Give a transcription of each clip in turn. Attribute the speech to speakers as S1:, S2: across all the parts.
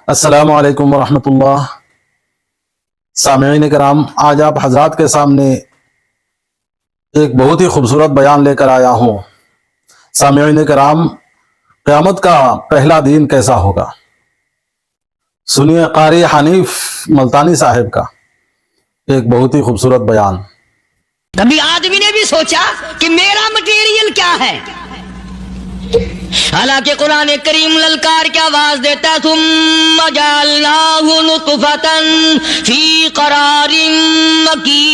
S1: السلام علیکم ورحمۃ اللہ۔ سامعین کرام، آج آپ حضرات کے سامنے ایک بہت ہی خوبصورت بیان لے کر آیا ہوں۔ سامعین کرام، قیامت کا پہلا دن کیسا ہوگا؟ سنیے قاری حنیف ملتانی صاحب کا ایک بہت ہی خوبصورت بیان۔
S2: کبھی آدمی نے بھی سوچا کہ میرا مٹیریل کیا ہے؟ حالانکہ قرآن کریم للکار کی آواز دیتا ہے، ثم جعلناہ نطفۃ فی قرار مکین۔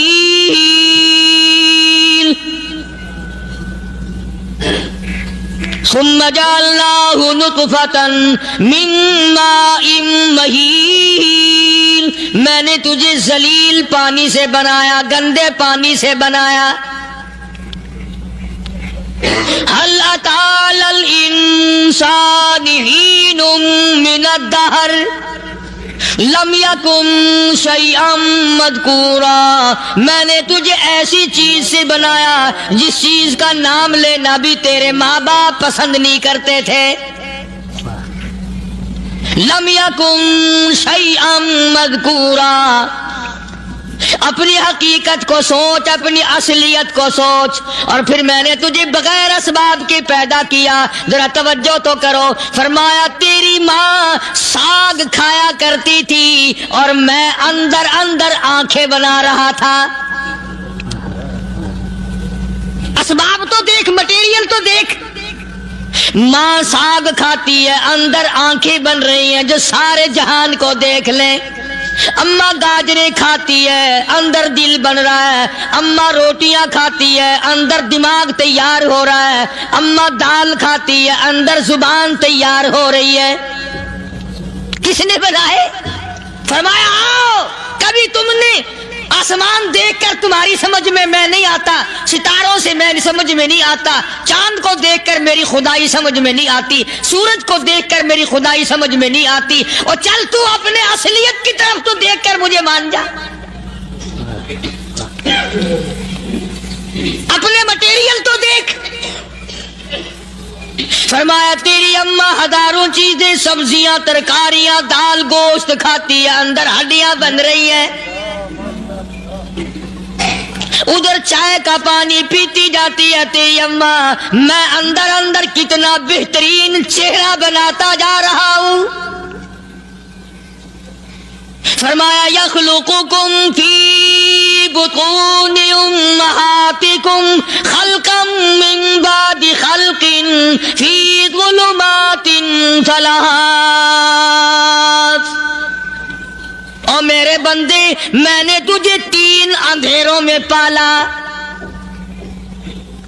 S2: ثم جعلناہ نطفۃ من ماء مہین، میں نے تجھے ذلیل پانی سے بنایا، گندے پانی سے بنایا۔ هل أتى على الإنسان حين من الدهر لم يكن شيئا مذكورا، میں نے تجھے ایسی چیز سے بنایا جس چیز کا نام لینا بھی تیرے ماں باپ پسند نہیں کرتے تھے۔ لم يكن شيئا مذكورا، اپنی حقیقت کو سوچ، اپنی اصلیت کو سوچ۔ اور پھر میں نے تجھے بغیر اسباب کے پیدا کیا۔ ذرا توجہ تو کرو، فرمایا تیری ماں ساگ کھایا کرتی تھی اور میں اندر اندر آنکھیں بنا رہا تھا۔ اسباب تو دیکھ، مٹیریل تو دیکھ۔ ماں ساگ کھاتی ہے، اندر آنکھیں بن رہی ہیں جو سارے جہان کو دیکھ لیں۔ اماں گاجریں کھاتی ہے، اندر دل بن رہا ہے۔ اماں روٹیاں کھاتی ہے، اندر دماغ تیار ہو رہا ہے۔ اماں دال کھاتی ہے، اندر زبان تیار ہو رہی ہے۔ کس نے بنائے؟ فرمایا آؤ، کبھی تم نے آسمان دیکھ کر تمہاری سمجھ میں نہیں آتا، ستاروں سے میں سمجھ میں نہیں آتا، چاند کو دیکھ کر میری خدائی سمجھ میں نہیں آتی، سورج کو دیکھ کر میری خدائی سمجھ میں نہیں آتی۔ اور چل تو اپنے اصلیت کی طرف تو دیکھ کر مجھے مان جا، اپنے مٹیریل تو دیکھ۔ فرمایا تیری اماں ہزاروں چیزیں، سبزیاں، ترکاریاں، دال، گوشت کھاتی ہے، اندر ہڈیاں بن رہی ہیں۔ ادھر چائے کا پانی پیتی جاتی ہے تیری اماں، میں اندر اندر کتنا بہترین چہرہ بناتا جا رہا ہوں۔ فرمایا یخلقکم فی بطون امہاتکم خلقا من بعد خلق فی ظلمات ثلاث۔ اور میرے بندے، میں نے تجھے 3 اندھیروں میں پالا۔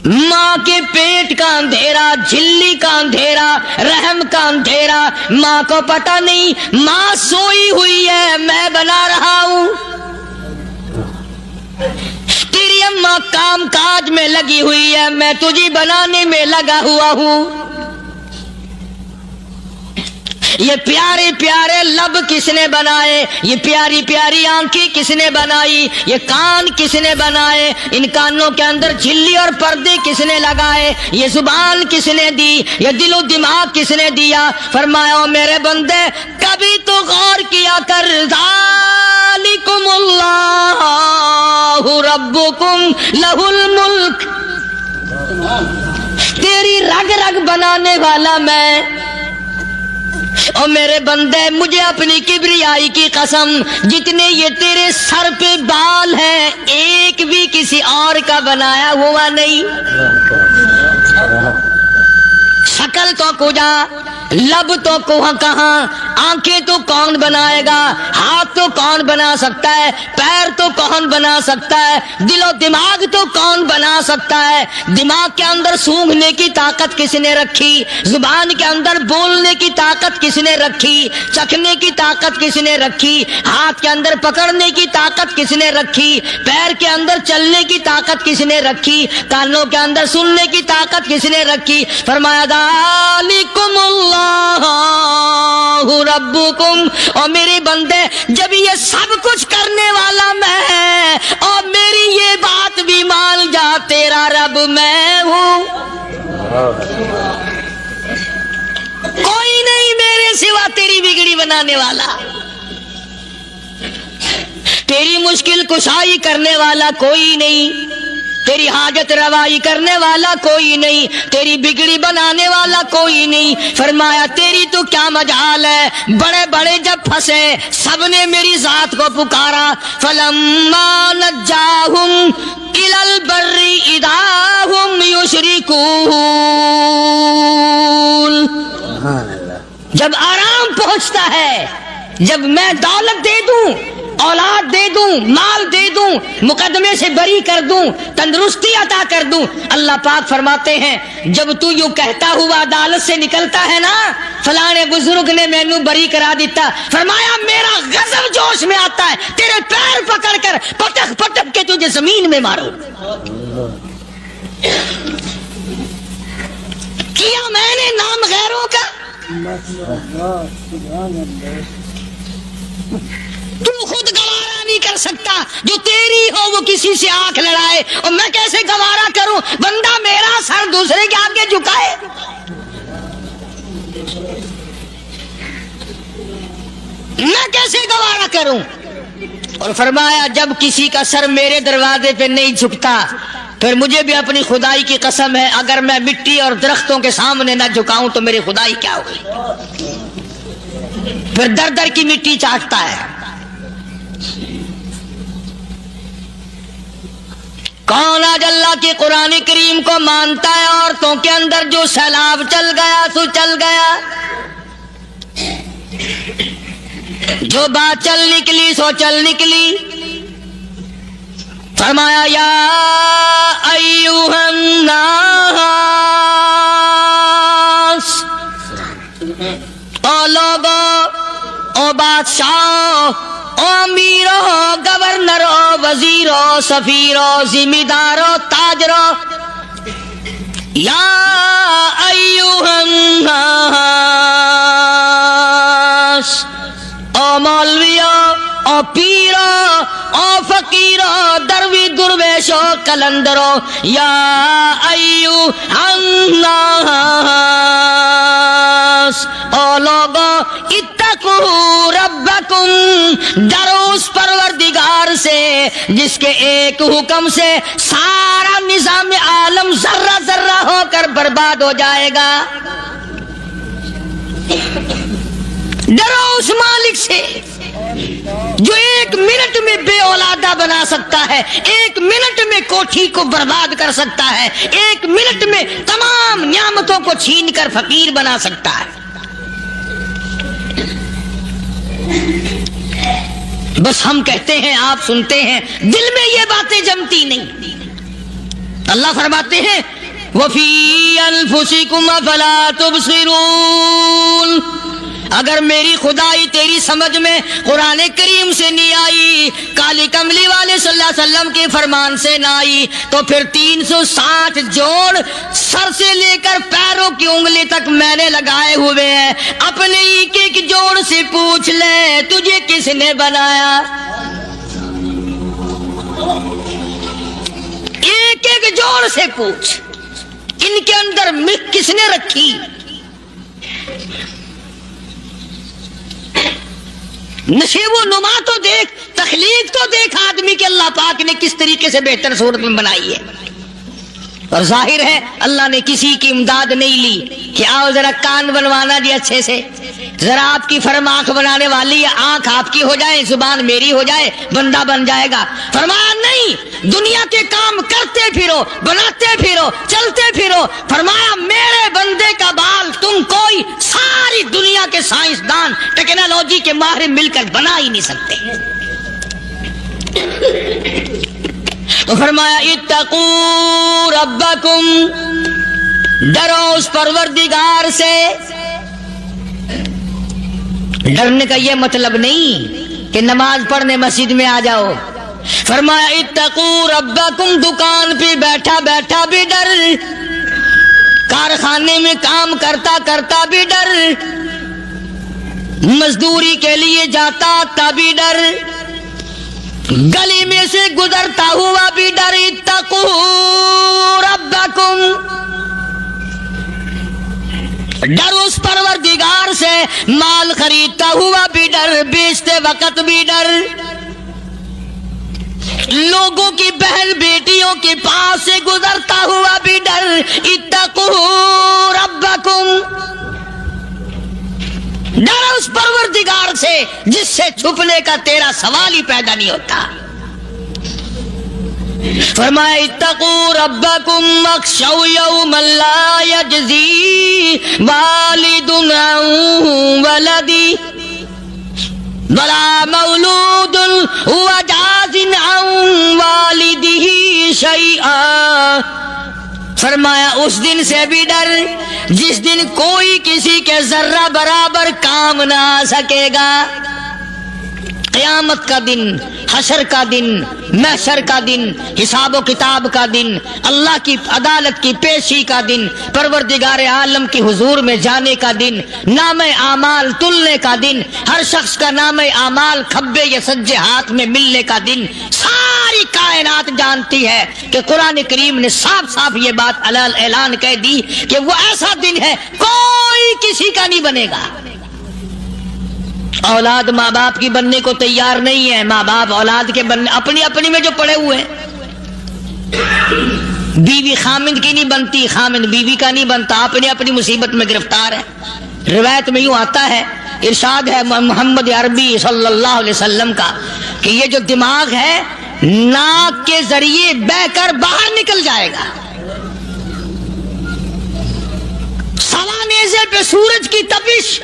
S2: ماں کے پیٹ کا اندھیرا، جھلی کا اندھیرا، رحم کا اندھیرا۔ ماں کو پتہ نہیں، ماں سوئی ہوئی ہے، میں بنا رہا ہوں۔ تیری اماں کام کاج میں لگی ہوئی ہے، میں تجھے بنانے میں لگا ہوا ہوں۔ یہ پیارے پیارے لب کس نے بنائے؟ یہ پیاری پیاری آنکھیں کس نے بنائی؟ یہ کان کس نے بنائے؟ ان کانوں کے اندر جھلی اور پردے کس نے لگائے؟ یہ زبان کس نے دی؟ یہ دل و دماغ کس نے دیا؟ فرمایا او میرے بندے، کبھی تو غور کیا کر، ذالکم اللہ ربکم لہ الملک، تیری رگ رگ بنانے والا میں۔ اور میرے بندے، مجھے اپنی کبریائی کی قسم، جتنے یہ تیرے سر پہ بال ہیں، ایک بھی کسی اور کا بنایا ہوا نہیں۔ شکل تو کجا، لب تو کہاں، آنکھیں تو کون بنائے گا، ہاتھ تو کون بنا سکتا ہے، پیر تو کون بنا سکتا ہے، دل و دماغ تو کون بنا سکتا ہے؟ دماغ کے اندر سونگھنے کی طاقت کس نے رکھی؟ زبان کے اندر بولنے کی طاقت کس نے رکھی؟ چکھنے کی طاقت کس نے رکھی؟ ہاتھ کے اندر پکڑنے کی طاقت کس نے رکھی؟ پیر کے اندر چلنے کی طاقت کس نے رکھی؟ کانوں کے اندر سننے کی طاقت کس نے رکھی؟ فرمایا ذالکم اللہ ربکم۔ اور میرے بندے، جب یہ سب کچھ کرنے والا میں اور میری یہ بات بھی مان جا، تیرا رب میں ہوں، کوئی نہیں میرے सिवा तेरी बिगड़ी बनाने वाला, तेरी मुश्किल कुशाई करने वाला कोई नहीं, तेरी हाजत रवाई करने वाला कोई नहीं, तेरी बिगड़ी बनाने वाला कोई नहीं। फरमाया तेरी तो क्या मजाल है, बड़े बड़े जब फंसे सबने मेरी जात को पुकारा। फलम्मा नज्जाहुम इलल बर्री इदाहुम युशरिकून, जब आराम पहुंचता है, जब मैं दौलत दे दूं, औलाद दे दूं, माल दे दूं, मुकदमे से बरी कर दूं, तंदुरुस्ती अता कर दूं, अल्लाह पाक फरमाते हैं जब तू यूं कहता हुआ अदालत से निकलता है ना, फलाने बुजुर्ग ने मैनू बरी करा दिता, फरमाया मेरा गजब जोश में आता है, तेरे पैर पकड़कर पटक पटक के तुझे जमीन में मारूं। किया मैंने नाम गैरों का, तू खुद गवारा नहीं कर सकता, जो तेरी हो वो किसी से आंख लड़ाए, और मैं कैसे गवारा करूं बंदा मेरा सर दूसरे के आगे झुकाए। मैं कैसे गवारा करूं। और फरमाया जब किसी का सर मेरे दरवाजे पे नहीं झुकता, फिर मुझे भी अपनी खुदाई की कसम है, अगर मैं मिट्टी और दरख्तों के सामने न झुकाऊं तो मेरी खुदाई क्या हुई। फिर दर दर की मिट्टी चाटता है। कौन आज अल्लाह के कुरान करीम को मानता है। औरतों के अंदर जो सैलाब चल गया सो चल गया, जो बात चल निकली सो चल निकली। फरमाया या अय्युहन नास, ओ लोगो, ओ बादशाह, ओ अमीरो, गवर्नरो, वजीरो, सफीरो, जिम्मेदारो, ताजरो, या अय्युहन नास, ओ मौलवियो, ओ पीरो, ओ फकीरो, दरवी दुर्वेशो, कलंदरो, या अय्युहन नास, ओ लोगो इत्तकू रब्बकुम, डरो उस परवरदिगार से जिसके एक हुक्म से सारा निजाम आलम जर्रा जर्रा होकर बर्बाद हो जाएगा। डरो उस मालिक से जो एक मिनट में बेऔलादा बना सकता है, एक मिनट में कोठी को बर्बाद कर सकता है, एक मिनट में तमाम नियामतों को छीन कर फकीर बना सकता है। बस हम कहते हैं, आप सुनते हैं, दिल में ये बातें जमती नहीं। अल्लाह फरमाते हैं वफी अनफुसिकुम अफला तुबसिरून, अगर मेरी खुदाई तेरी समझ में कुरान करीम से नहीं आई, काली कमली वाले सल्लल्लाहु अलैहि वसल्लम के फरमान से ना आई, तो फिर 360 जोड़ सर से लेकर पैरों की उंगली तक मैंने लगाए हुए हैं। अपने एक एक जोड़ से पूछ ले तुझे किसने बनाया। एक एक जोड़ से पूछ, इनके अंदर मिट किसने रखी। नशेबो नुमा तो देख, तखलीक तो देख आदमी के अल्लाह पाक ने किस तरीके से बेहतर सूरत में बनाई है। और जाहिर है अल्लाह ने किसी की इमदाद नहीं ली कि आओ जरा कान बनवाना जी अच्छे से, जरा आपकी फर्म आंख बनाने वाली है, आंख आपकी हो जाए, जुबान मेरी हो जाए, बंदा बन जाएगा। फरमाया नहीं, दुनिया के काम करते फिरो, बनाते फिरो, चलते फिरो। फरमाया मेरे बंदे का बाल तुम कोई सारी दुनिया के साइंसदान, टेक्नोलॉजी के माहिर मिलकर बना ही नहीं सकते। तो फरमाया इत्तकू रब्बकुम, डरो उस परवरदिगार से। डरने का ये मतलब नहीं कि नमाज पढ़ने मस्जिद में आ जाओ। फरमाया इत्तकू रब्बकुम, दुकान पे बैठा बैठा भी डर, कारखाने में काम करता करता भी डर, मजदूरी के लिए जाता तभी डर, गली में से गुजरता हुआ भी डर। इत्तकू रब्बकुम, ڈر اس پروردگار سے، مال خریدتا ہوا بھی ڈر، بیچتے وقت بھی ڈر، لوگوں کی بہن بیٹیوں کے پاس سے گزرتا ہوا بھی ڈر۔ اتقوا ربکم، ڈر اس پروردگار سے جس سے چھپنے کا تیرا سوال ہی پیدا نہیں ہوتا۔ فرمایا اتقوا ربکم واخشوا یوما لا یجزی والد عن ولدی ولا مولود هو جاز عن والدہ شیئا۔ فرمایا اس دن سے بھی ڈر جس دن کوئی کسی کے ذرہ برابر کام نہ آ سکے گا۔ قیامت کا دن، حشر کا دن، محشر کا دن، حساب و کتاب کا دن، اللہ کی عدالت کی پیشی کا دن، پروردگار عالم کی حضور میں جانے کا دن، نام اعمال تلنے کا دن، ہر شخص کا نام اعمال کھبے یا سجے ہاتھ میں ملنے کا دن۔ ساری کائنات جانتی ہے کہ قرآن کریم نے صاف صاف یہ بات اعلان کہہ دی کہ وہ ایسا دن ہے کوئی کسی کا نہیں بنے گا۔ اولاد ماں باپ کی بننے کو تیار نہیں ہے، ماں باپ اولاد کے بننے اپنی میں جو پڑے ہوئے ہیں۔ بیوی خامند کی نہیں بنتی، خامند بیوی کا نہیں بنتا، اپنی مصیبت میں گرفتار ہے۔ روایت میں یوں آتا ہے، ارشاد ہے محمد عربی صلی اللہ علیہ وسلم کا کہ یہ جو دماغ ہے ناک کے ذریعے بہہ کر باہر نکل جائے گا، سوا نیزے پہ سورج کی تپش،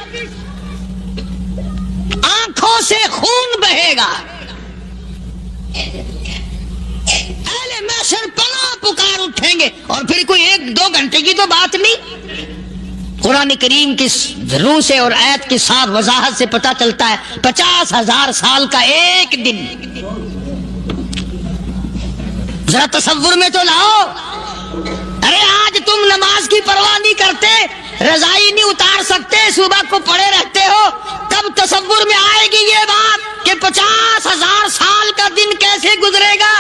S2: آنکھوں سے خون بہے گا، اہل محشر پناہ پکار اٹھیں گے، اور پھر کوئی 1-2 گھنٹے کی تو بات نہیں۔ قرآن کریم کی روح سے اور آیت کی صاف وضاحت سے پتہ چلتا ہے 50,000 سال کا ایک دن۔ ذرا تصور میں تو لاؤ، ارے آج تم نماز کی پرواہ نہیں کرتے، رضائی نہیں اتار سکتے، صبح کو پڑے رہتے ہو، کب تصور میں آئے گی یہ بات کہ 50,000 سال کا دن کیسے گزرے گا؟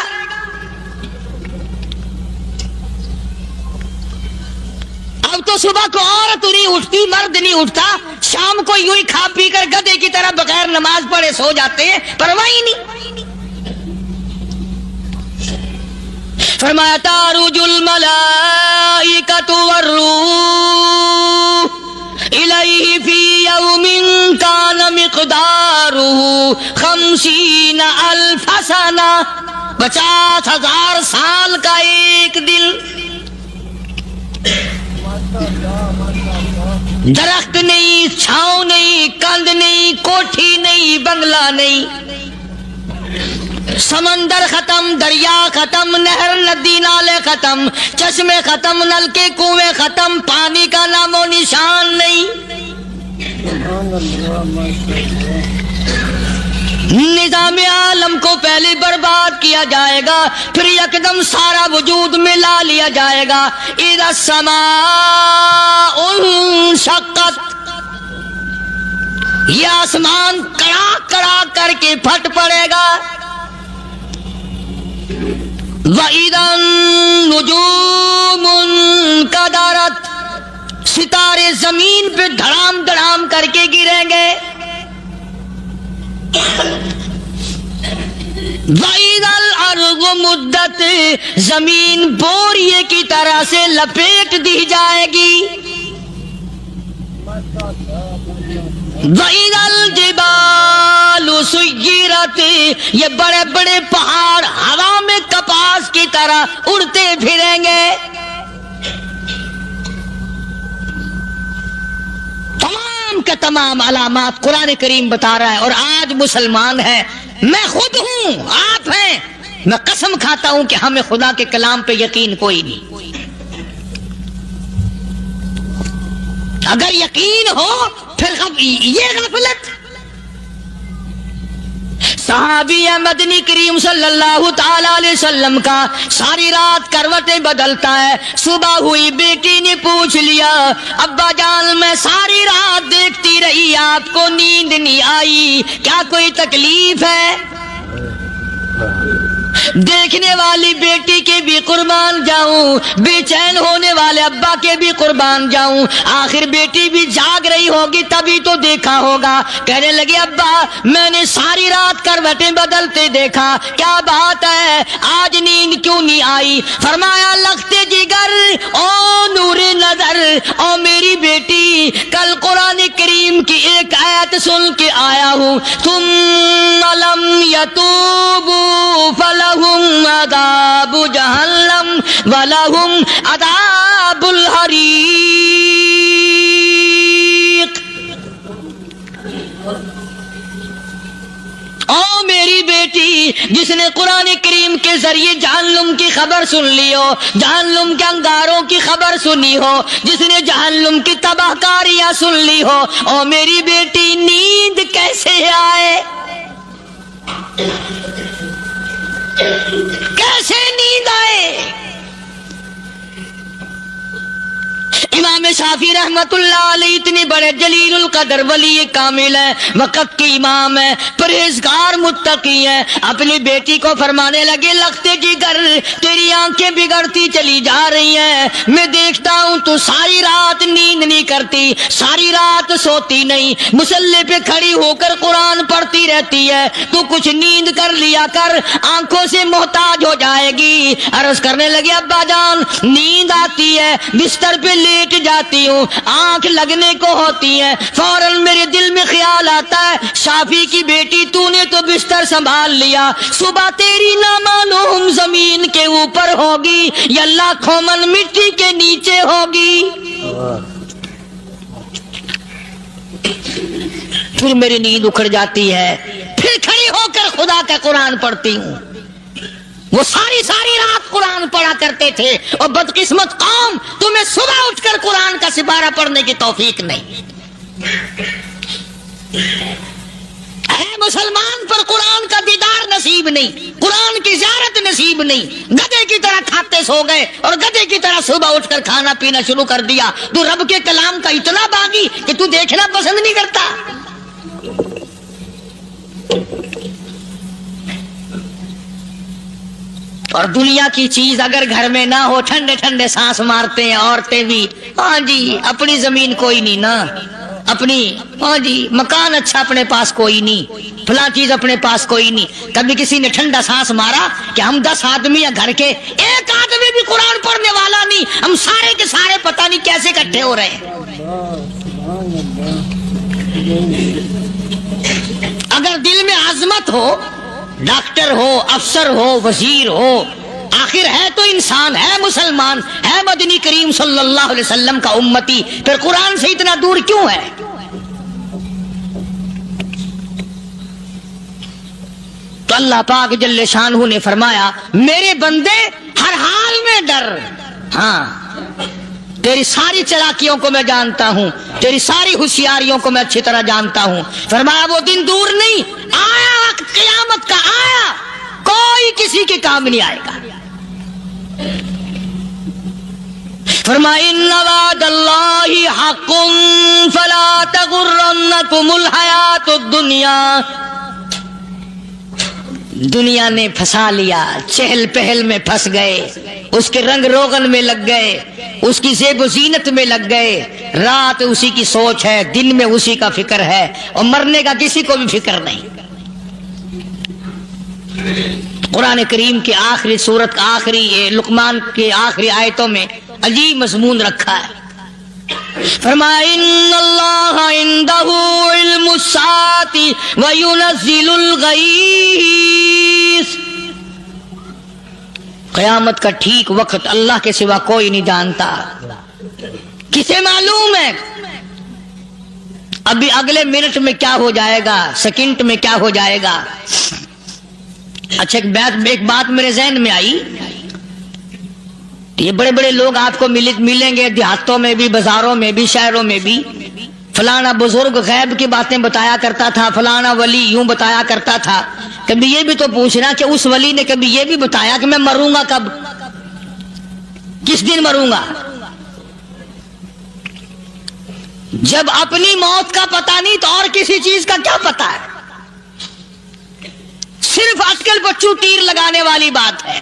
S2: اب تو صبح کو عورت نہیں اٹھتی، مرد نہیں اٹھتا، شام کو یوں ہی کھا پی کر گدھے کی طرح بغیر نماز پڑھے سو جاتے ہیں، پرواہ ہی نہیں۔ فرمایا تعرج الملائکۃ والروح الیہ فی یوم کان مقدارہ 50,000 سنہ، 50,000 سال کا ایک دن۔ درخت نہیں، چھاؤں نہیں، کند نہیں، کوٹھی نہیں، بنگلہ نہیں، سمندر ختم، دریا ختم، نہر ندی نالے ختم، چشمے ختم، نلکے کنویں ختم، پانی کا نام و نشان نہیں۔ نظام عالم کو پہلے برباد کیا جائے گا، پھر یکدم سارا وجود ملا لیا جائے گا۔ اذا السماء انشقت، یہ آسمان کڑا کڑا کر کے پھٹ پڑے گا۔ وَإِذَا النُّجُومُ انْكَدَرَتْ، ستارے زمین پہ دھڑام دھڑام کر کے گریں گے۔ وَإِذَا الْأَرْضُ مُدَّتْ، زمین بوریے کی طرح سے لپیٹ دی جائے گی۔ وَإِذَا الْجِبَالُ سُيِّرَتْ، یہ بڑے بڑے پہاڑ ہوا میں کپاس کی طرح اڑتے پھریں گے۔ تمام کے تمام علامات قرآن کریم بتا رہا ہے، اور آج مسلمان ہے، میں خود ہوں، آپ ہیں، میں قسم کھاتا ہوں کہ ہمیں خدا کے کلام پہ یقین کوئی نہیں۔ اگر یقین ہو پھر یہ غفلت۔ صحابی مدنی کریم صلی اللہ تعالی علیہ وسلم کا ساری رات کروٹیں بدلتا ہے، صبح ہوئی بیٹی نے پوچھ لیا، ابا جان میں ساری رات دیکھتی رہی، آپ کو نیند نہیں آئی، کیا کوئی تکلیف ہے؟ دیکھنے والی بیٹی کے بھی قربان جاؤں، بے چین ہونے والے ابا کے بھی قربان جاؤں، آخر بیٹی بھی جاگ رہی ہوگی تبھی تو دیکھا ہوگا۔ کہنے لگے ابا میں نے ساری رات کروٹیں بدلتے دیکھا، کیا بات ہے آج نیند کیوں نہیں آئی؟ فرمایا لختے جگر او نور نظر او میری بیٹی، کل قرآن کریم کی ایک آیت سن کے آیا ہوں، ثم لم یتوبوا فلہم عذاب جہنم ولہم عذاب الحریق۔ او میری بیٹی، جس نے قرآن کریم کے ذریعے جہنم کی خبر سن لی ہو، جہنم کے انگاروں کی خبر سنی ہو، جس نے جہنم کی تباہ کاریاں سن لی ہو، او میری بیٹی نیند کیسے آئے؟ کیسے نیند آئے؟ امام شافعی رحمت اللہ علیہ اتنے بڑے جلیل القدر ولی کامل ہے، وقت کے امام ہے، پرہیزگار متقی ہے، اپنی بیٹی کو فرمانے لگے لختے جگر تیری آنکھیں بگڑتی چلی جا رہی ہیں، میں دیکھتا ہوں تو ساری رات نیند نہیں کرتی، ساری رات سوتی نہیں، مصلی پہ کھڑی ہو کر قرآن پڑھتی رہتی ہے، تو کچھ نیند کر لیا کر، آنکھوں سے محتاج ہو جائے گی۔ عرض کرنے لگے ابا جان نیند آتی ہے، بستر پہ لیٹ جاتی ہوں، آنکھ لگنے کو ہوتی ہے، فوراً میرے دل میں خیال آتا ہے شافی کی بیٹی تو نے تو بستر سنبھال لیا، صبح تیری نہ معلوم زمین کے اوپر ہوگی یا لاکھوں من مٹی کے نیچے ہوگی۔ پھر میری نیند اکھڑ جاتی ہے، پھر کھڑی ہو کر خدا کا قرآن پڑھتی ہوں۔ وہ ساری رات قرآن پڑھا کرتے تھے، اور بدقسمت قوم تمہیں صبح اٹھ کر قرآن کا سپارہ پڑھنے کی توفیق نہیں ہے۔ مسلمان پر قرآن کا دیدار نصیب نہیں، قرآن کی زیارت نصیب نہیں، گدھے کی طرح کھاتے سو گئے اور گدھے کی طرح صبح اٹھ کر کھانا پینا شروع کر دیا۔ تو رب کے کلام کا اتنا باغی کہ تو دیکھنا پسند نہیں کرتا۔ اور دنیا کی چیز اگر گھر میں نہ ہو، ٹھنڈے ٹھنڈے سانس مارتے ہیں عورتیں بھی، ہاں جی اپنی زمین کوئی نہیں نا، اپنی ہاں جی مکان اچھا اپنے پاس کوئی نہیں، فلاں چیز اپنے پاس کوئی نہیں۔ کبھی کسی نے ٹھنڈا سانس مارا کہ ہم 10 آدمی ہیں گھر کے، ایک آدمی بھی قرآن پڑھنے والا نہیں، ہم سارے کے سارے پتہ نہیں کیسے اکٹھے ہو رہے ہیں۔ اگر دل میں عظمت ہو، ڈاکٹر ہو، افسر ہو، وزیر ہو، آخر ہے تو انسان، ہے مسلمان، ہے مدنی کریم صلی اللہ علیہ وسلم کا امتی، پھر قرآن سے اتنا دور کیوں ہے؟ تو اللہ پاک جل شانہ نے فرمایا میرے بندے ہر حال میں ڈر، ہاں تیری ساری چلاکیوں کو میں جانتا ہوں، تیری ساری ہوشیاریوں کو میں اچھی طرح جانتا ہوں۔ فرمایا وہ دن دور نہیں، آیا وقت قیامت کا، آیا، کوئی کسی کے کام نہیں آئے گا۔ فرمایا ان وعد اللہ حق فلا تغرنکم الحیات الدنیا۔ دنیا نے پھنسا لیا، چہل پہل میں پھنس گئے، اس کے رنگ روغن میں لگ گئے، اس کی زیب و زینت میں لگ گئے، رات اسی کی سوچ ہے، دن میں اسی کا فکر ہے، اور مرنے کا کسی کو بھی فکر نہیں۔ قرآن کریم کی آخری سورت کا آخری لقمان کے آخری آیتوں میں عجیب مضمون رکھا ہے۔ فرمایا ان اللہ عندہ علم الساعۃ وینزل الغیث۔ قیامت کا ٹھیک وقت اللہ کے سوا کوئی نہیں جانتا، کسے معلوم ہے ابھی اگلے منٹ میں کیا ہو جائے گا، سیکنڈ میں کیا ہو جائے گا۔ اچھا ایک بات میرے ذہن میں آئی، یہ بڑے بڑے لوگ آپ کو ملیں گے دیہاتوں میں بھی، بازاروں میں بھی، شہروں میں بھی، فلانا بزرگ غیب کی باتیں بتایا کرتا تھا، فلانا ولی یوں بتایا کرتا تھا۔ کبھی یہ بھی تو پوچھنا کہ اس ولی نے کبھی یہ بھی بتایا کہ میں مروں گا کب، کس دن مروں گا؟ جب اپنی موت کا پتہ نہیں تو اور کسی چیز کا کیا پتہ ہے؟ صرف अटकल बच्चू तीर लगाने वाली बात है।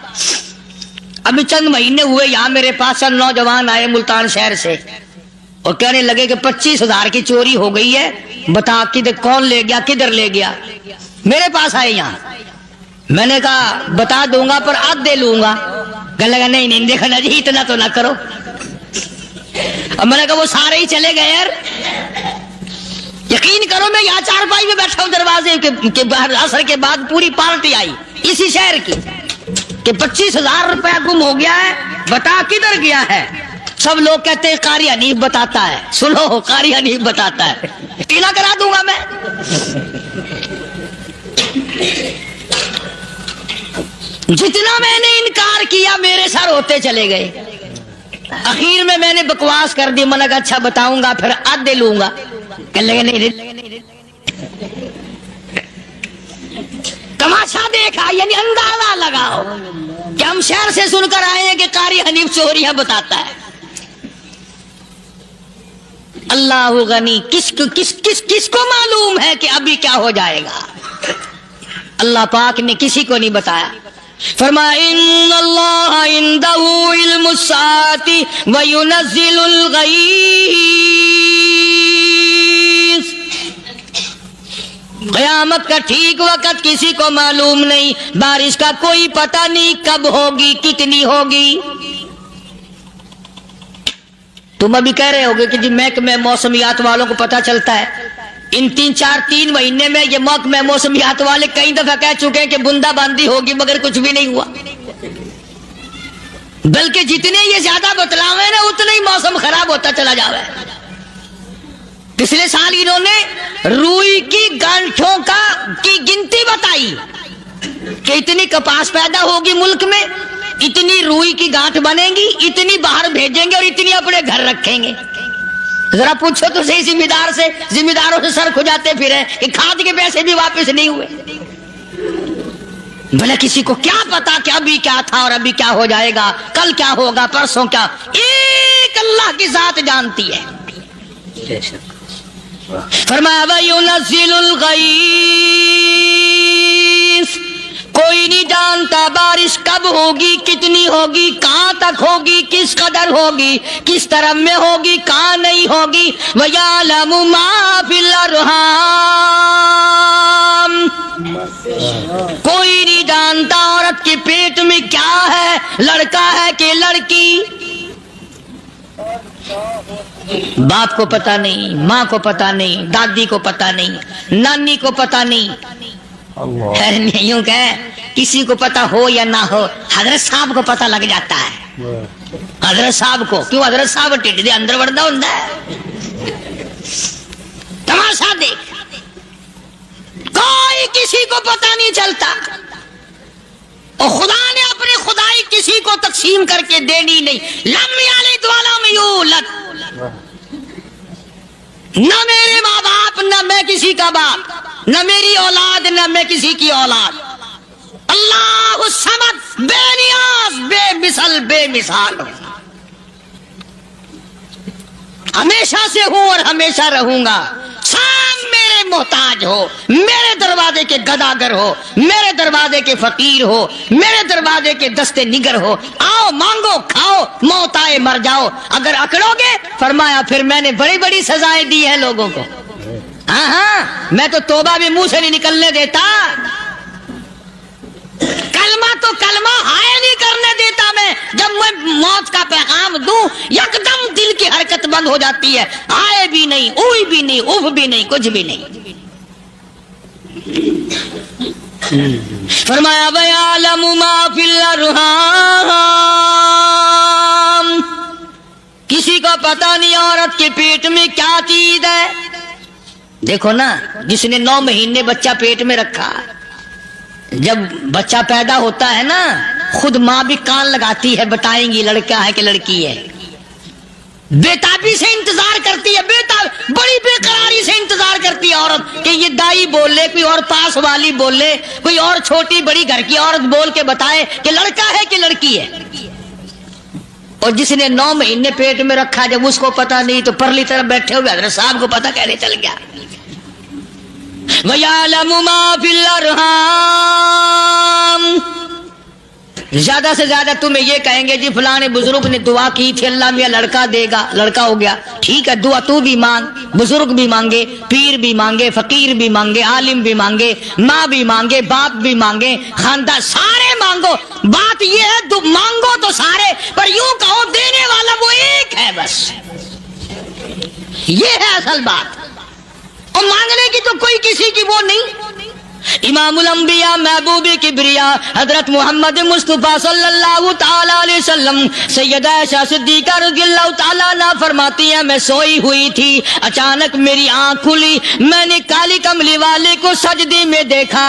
S2: अभी चंद महीने हुए यहाँ मेरे पास चंद नौजवान आए मुल्तान शहर से और कहने लगे कि 25,000 की चोरी हो गई है, बता किधर कौन ले गया, किधर ले गया। मेरे पास आए यहाँ, मैंने कहा बता दूंगा पर आधे लूंगा। कहने लगा नहीं नहीं देखा ना जी इतना तो ना करो। अब मैंने कहा वो सारे ही चले गए यार। यकीन करो मैं यहाँ चारपाई में बैठा हूँ दरवाजे के बाहर, असर के बाद पूरी पार्टी आई इसी शहर की कि 25,000 रुपया गुम हो गया है, बता किधर गया है। सब लोग कहते हैं कारी हनीफ बताता है। सुनो कारी हनीफ बताता है, टीला करा दूंगा मैं। जितना मैंने इनकार किया मेरे सर होते चले गए। आखिर में मैंने बकवास कर दी, मैंने कहा अच्छा बताऊंगा फिर आधे लूंगा। कहने लगे नहीं। तमाशा देखा यानी अंदाजा लगाओ कि हम शहर से सुनकर आए हैं कि कारी हनीफ चोरियां बताता है। अल्लाह गनी, किसको मालूम है कि अभी क्या हो जाएगा। अल्लाह पाक ने किसी को नहीं बताया। फरमाया इन्नल्लाह इंदहु इल्मुस्साअति व युनज़्ज़िलुल गईज़। क़यामत का ठीक वक़्त किसी को मालूम नहीं, बारिश का कोई पता नहीं कब होगी, कितनी होगी। तुम अभी कह रहे होगे कि जी महकमे मौसमियात वालों को पता चलता है। इन 3 महीने में ये महकमे मौसमियात वाले कई दफा कह चुके हैं कि बूंदाबांदी होगी, मगर कुछ भी नहीं हुआ। बल्कि जितने ये ज्यादा बतलावे ना उतना ही मौसम खराब होता चला जावे। पिछले साल इन्होंने रुई की गांठों की गिनती बताई कि इतनी कपास पैदा होगी मुल्क में, इतनी रुई की गांठ बनेगी, इतनी बाहर भेजेंगे और इतनी अपने घर रखेंगे। जरा पूछो तो सही जिम्मेदारों से सर खुजाते फिरे कि खाद के पैसे भी वापस नहीं हुए। भले किसी को क्या पता कि अभी क्या था और अभी क्या हो जाएगा, कल क्या होगा, परसों क्या, एक अल्लाह की जात जानती है। फरमाया वयुनज़्ज़िलुल गईज़, कोई नहीं जानता बारिश कब होगी, कितनी होगी, कहां तक होगी, किस कदर होगी, किस तरफ में होगी, कहां नहीं होगी। वयअलमु मा फिल अरहाम, कोई नहीं जानता औरत के पेट में क्या है, लड़का है कि लड़की। बाप को पता नहीं, माँ को पता नहीं, दादी को पता नहीं, नानी को पता नहीं। यूं कह किसी को पता हो या ना हो, हजरत साहब को पता लग जाता है। हजरत साहब को क्यों, हजरत साहब टिड्डी दे अंदर वड़दा हुंदा है। तमाशा देख, कोई किसी को पता नहीं चलता और खुदा ने अपनी खुदाई किसी को तकसीम करके देनी नहीं। लम यलिद वलम यूलद, न मेरे माँ बाप, न मैं किसी का बाप, न मेरी औलाद, न मैं किसी की औलाद। अल्लाह समद, बेनियाज, बेमिसल, बेमिसाल, हमेशा से हूं और हमेशा रहूंगा। सब मेरे मोहताज हो, मेरे दरवाजे के गदागर हो, मेरे दरवाजे के फकीर हो, मेरे दरवाजे के दस्ते निगर हो। आओ मांगो खाओ, मौत आए मर जाओ। अगर अकड़ोगे, फरमाया फिर मैंने बड़ी बड़ी सजाएं दी है लोगों को। हाँ, मैं तो तौबा भी मुंह से नहीं निकलने देता, कलमा हाय नहीं करने देता मैं। जब मैं मौत का पैगाम दूं, यकदम दिल की हरकत बंद हो जाती है। आए भी नहीं, उई भी नहीं, उफ भी नहीं, कुछ भी नहीं। फरमाया वयअलमु मा फिल अरहाम, किसी को पता नहीं औरत के पेट में क्या चीज है। देखो ना, जिसने 9 महीने बच्चा पेट में रखा, जब बच्चा पैदा होता है ना, खुद माँ भी कान लगाती है, बताएंगी लड़का है कि लड़की है। बेताबी से इंतजार करती है, बड़ी बेकरारी से इंतजार करती है औरत कि ये दाई बोले, कोई और पास वाली बोले, कोई और छोटी बड़ी घर की औरत बोल के बताए कि लड़का है कि लड़की है। और जिसने 9 महीने पेट में रखा, जब उसको पता नहीं तो परली तरफ बैठे हुए हजरत साहब को पता कैसे चल गया। वयअलमु मा फिल अरहाम, ज्यादा से ज्यादा तुम्हें ये कहेंगे जी फलाने बुजुर्ग ने दुआ की थी, अल्लाह मियां लड़का देगा, लड़का हो गया, ठीक है दुआ तू भी मांग, बुजुर्ग भी मांगे, पीर भी मांगे, फकीर भी मांगे, आलिम भी मांगे, माँ भी मांगे, बाप भी मांगे, खानदान सारे मांगो। बात ये है मांगो तो सारे, पर यूं कहो देने वाला वो एक है, बस ये है असल बात। और मांगने की तो कोई किसी की वो नहीं। इमामुल अंबिया महबूबी किबरिया हजरत मोहम्मद मुस्तफा सल्लल्लाहु ताला अलैहि वसल्लम सैयदा आयशा सिद्दीका रज़ियल्लाहु ताला अन्हा फरमाती हैं, मैं सोई हुई थी, अचानक मेरी आंख खुली, मैंने काली कमली वाले को सजदे में देखा,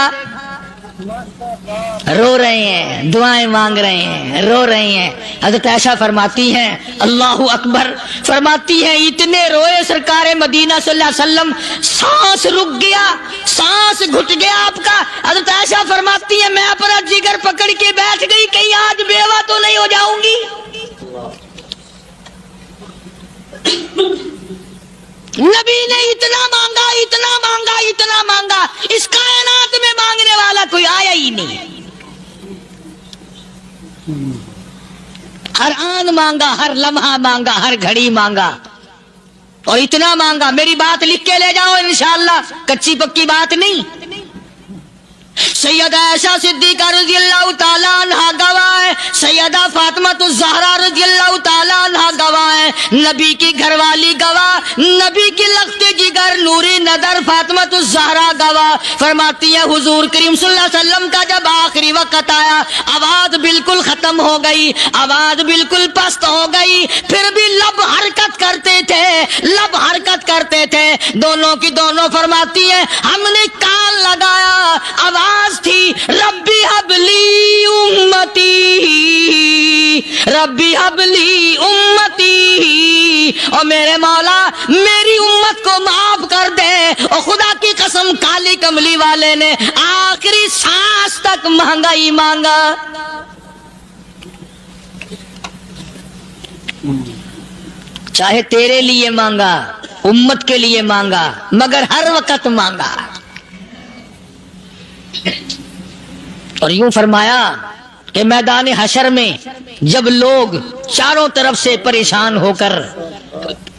S2: रो रहे हैं, दुआएं मांग रहे हैं, रो रहे हैं। हजरत आयशा फरमाती हैं अल्लाहु अकबर, फरमाती हैं इतने रोए सरकारे मदीना सल्लल्लाहु अलैहि वसल्लम, सांस रुक गया, सांस घुट गया आपका। हजरत आयशा फरमाती हैं मैं अपना जिगर पकड़ के बैठ गई, कहीं आज बेवा तो नहीं हो जाऊंगी। नबी ने इतना मांगा, इतना मांगा, इतना मांगा, इस कायनात में मांगने वाला कोई आया ही नहीं। हर आन मांगा, हर लम्हा मांगा, हर घड़ी मांगा, और इतना मांगा। मेरी बात लिख के ले जाओ इंशाअल्लाह, कच्ची पक्की बात नहीं। सैयदा आयशा सिद्दीका रज़ियल्लाहु ताला अन्हा गवाह है, सैयदा फातिमा ज़हरा रज़ियल्लाहु ताला अन्हा गवाह है, नबी की घरवाली गवाह, नबी की लख्ते जिगर नूरी नदर फातिमा ज़हरा गवाह। फरमाती है हुजूर करीम सल्लल्लाहु अलैहि वसल्लम का जब आखिरी वक्त आया, आवाज बिल्कुल खत्म हो गई, आवाज बिल्कुल पस्त हो गई, फिर भी लब हरकत करते थे, लब हरकत करते थे, दोनों की दोनों। फरमाती है हमने कान लगाया, आवाज थी रब्बी हबली उम्मती, रब्बी हबली उम्मती, और मेरे मौला मेरी उम्मत को माफ कर दे। और खुदा की कसम काली कमली वाले ने आखिरी सांस तक मांगा ही मांगा। चाहे तेरे लिए मांगा, उम्मत के लिए मांगा, मगर हर वक्त मांगा। और यूं फरमाया कि मैदान हशर में जब लोग चारों तरफ से परेशान होकर,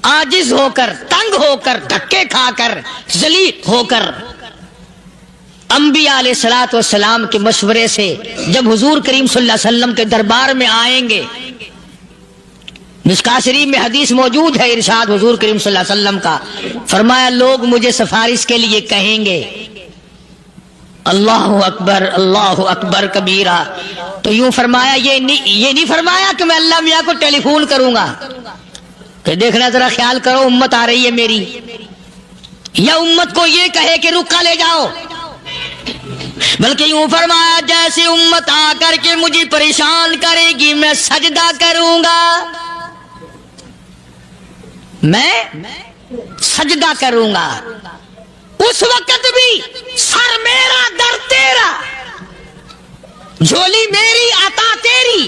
S2: आजिज होकर, तंग होकर, धक्के खाकर, जलील होकर, अंबिया अलैहिस्सलातु वस्सलाम के मशवरे से जब हुजूर करीम सल्लल्लाहु अलैहि वसल्लम के दरबार में आएंगे, मिशकात शरीफ में हदीस मौजूद है, इरशाद हुजूर करीम सल्लल्लाहु अलैहि वसल्लम का, फरमाया लोग मुझे सिफारिश के लिए कहेंगे अल्लाहु अकबर कबीरा। तो यूं फरमाया, ये नहीं फरमाया कि मैं अल्लाह मियां को टेलीफोन करूंगा कि देखना जरा ख्याल करो उम्मत आ रही है मेरी, या उम्मत को ये कहे कि रुका ले जाओ, बल्कि यूं फरमाया जैसे उम्मत आकर के मुझे परेशान करेगी मैं सजदा करूंगा, मैं सजदा करूंगा। उस वक्त भी सर मेरा दर तेरा, झोली मेरी अता तेरी।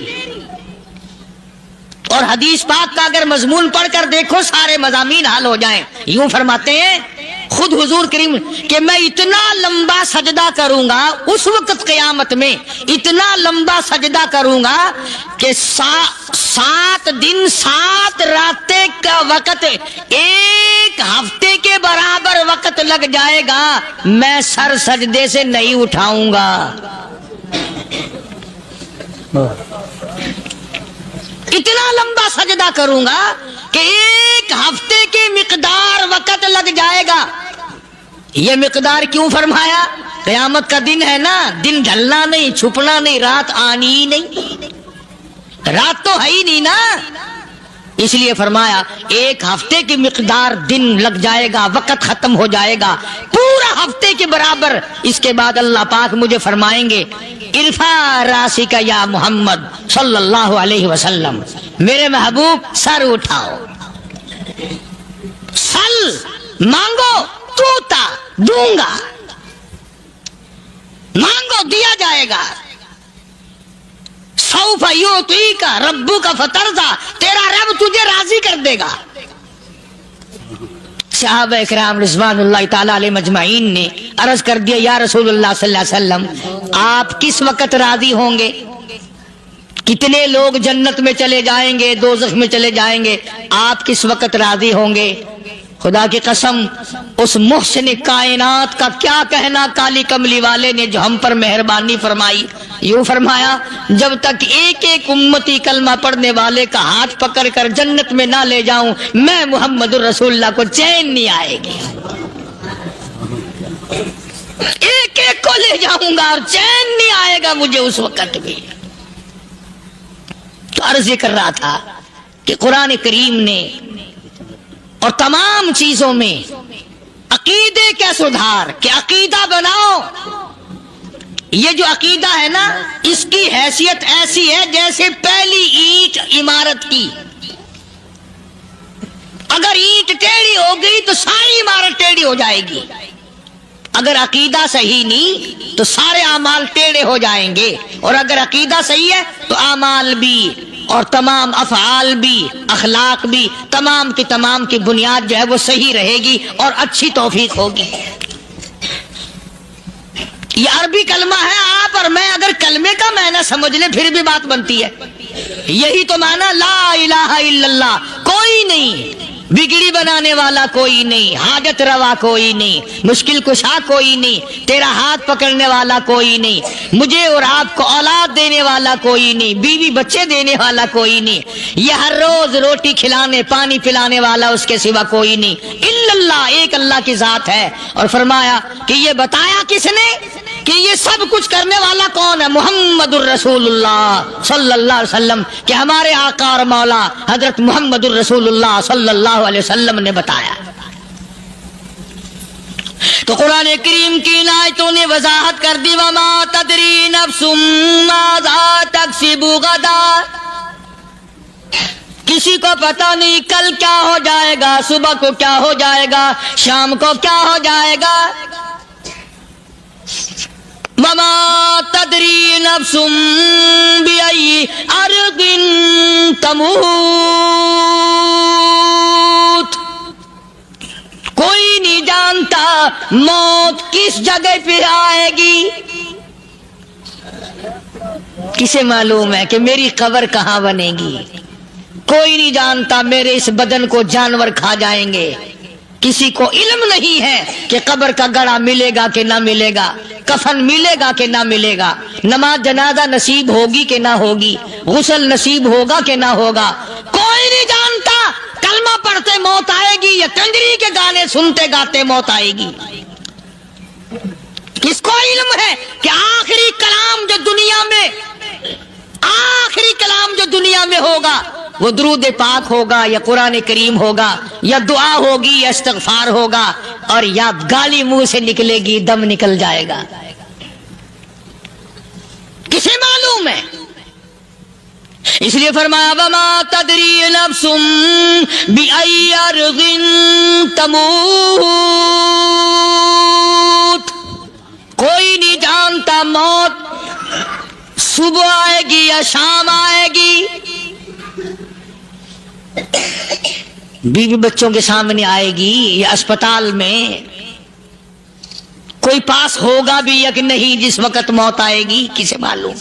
S2: और हदीस पाक का अगर मजमून पढ़कर देखो सारे मजामीन हल हो जाएं। यूं फरमाते हैं खुद हुजूर करीम कि मैं इतना लंबा सजदा करूंगा, उस वक्त क़यामत में इतना लंबा सजदा करूंगा कि 7 दिन 7 रातें का वक्त 1 हफ्ते के बराबर वक्त लग जाएगा, मैं सर सजदे से नहीं उठाऊंगा। इतना लंबा सजदा करूंगा कि 1 हफ्ते के मिकदार वक्त लग जाएगा। ये मिकदार क्यों फरमाया? क़यामत का दिन है ना, दिन ढलना नहीं, छुपना नहीं, रात आनी ही नहीं, रात तो है ही नहीं ना, इसलिए फरमाया 1 हफ्ते की मिकदार दिन लग जाएगा, वक्त खत्म हो जाएगा, पूरा हफ्ते के बराबर। इसके बाद अल्लाह पाक मुझे फरमाएंगे इरफा रासी का या मोहम्मद सल्लल्लाहु अलैहि वसल्लम, मेरे महबूब सर उठाओ, सल मांगो तूता दूंगा, मांगो दिया जाएगा। सौफ युतीका रब्बुका फतरदा, तेरा रब तुझे राजी कर देगा। सहाबा इकराम रिज़वानुल्लाह ताला अलैहिम अजमाइन ने अर्ज कर दिया या रसूलुल्लाह सल्लल्लाहु अलैहि वसल्लम आप किस वक्त राजी होंगे? کتنے لوگ جنت میں چلے جائیں گے، دوزخ میں چلے جائیں گے، آپ کس وقت راضی ہوں گے؟ خدا کی قسم اس محسن کائنات کا کیا کہنا کالی کملی والے نے جو ہم پر مہربانی فرمائی. یوں فرمایا جب تک ایک ایک امتی کلمہ پڑھنے والے کا ہاتھ پکڑ کر جنت میں نہ لے جاؤں میں محمد الرسول اللہ کو چین نہیں آئے گی. ایک ایک کو لے جاؤں گا اور چین نہیں آئے گا مجھے اس وقت بھی. تو عرض یہ کر رہا تھا کہ قرآن کریم نے اور تمام چیزوں میں عقیدے کا سدھار کہ عقیدہ بناؤ. یہ جو عقیدہ ہے نا اس کی حیثیت ایسی ہے جیسے پہلی اینٹ عمارت کی. اگر اینٹ ٹیڑھی ہو گئی تو ساری عمارت ٹیڑھی ہو جائے گی. اگر عقیدہ صحیح نہیں تو سارے اعمال ٹیڑھے ہو جائیں گے، اور اگر عقیدہ صحیح ہے تو اعمال بھی اور تمام افعال بھی اخلاق بھی تمام کی بنیاد جو ہے وہ صحیح رہے گی اور اچھی توفیق ہوگی. یہ عربی کلمہ ہے، آپ اور میں اگر کلمے کا معنی سمجھ لیں پھر بھی بات بنتی ہے. یہی تو معنی لا الہ الا اللہ. کوئی نہیں بگڑی بنانے والا، کوئی نہیں حاجت روا، کوئی نہیں مشکل کشا، کوئی نہیں تیرا ہاتھ پکڑنے والا، کوئی نہیں مجھے اور آپ کو اولاد دینے والا، کوئی نہیں بیوی بچے دینے والا، کوئی نہیں یہ ہر روز روٹی کھلانے پانی پلانے والا اس کے سوا کوئی نہیں الا اللہ. ایک اللہ کی ذات ہے. اور فرمایا کہ یہ بتایا کس نے کہ یہ سب کچھ کرنے والا کون ہے؟ محمد الرسول اللہ صلی اللہ علیہ وسلم، کہ ہمارے آقا اور مولا حضرت محمد الرسول اللہ صلی اللہ علیہ وسلم نے بتایا. تو قرآن کریم کی ان آیتوں نے وضاحت کر دی وما تدری نفس ماذا تکسب غدا. کسی کو پتہ نہیں کل کیا ہو جائے گا، صبح کو کیا ہو جائے گا، شام کو کیا ہو جائے گا. وما تدری نفس بأي أرض تموت. کوئی نہیں جانتا موت کس جگہ پہ آئے گی. کسے معلوم ہے کہ میری قبر کہاں بنے گی؟ کوئی نہیں جانتا میرے اس بدن کو جانور کھا جائیں گے. کسی کو علم نہیں ہے کہ قبر کا گڑھا ملے گا کہ نہ ملے گا، کفن ملے گا کہ نہ ملے گا، نماز جنازہ نصیب ہوگی کہ نہ ہوگی، غسل نصیب ہوگا کہ نہ ہوگا. کوئی نہیں جانتا کلمہ پڑھتے موت آئے گی یا کنجری کے گانے سنتے گاتے موت آئے گی. کس کو علم ہے کہ آخری کلام جو دنیا میں ہوگا وہ درود پاک ہوگا یا قرآن کریم ہوگا یا دعا ہوگی یا استغفار ہوگا اور یا گالی منہ سے نکلے گی، دم نکل جائے گا. کسے معلوم ہے؟ اس لیے فرمایا وما تدری نفس بأي أرض تموت. کوئی نہیں جانتا موت صبح آئے گی یا شام آئے گی. بیوی بچوں کے سامنے آئے گی یا اسپتال میں کوئی پاس ہوگا بھی یا کہ نہیں جس وقت موت آئے گی کسے معلوم.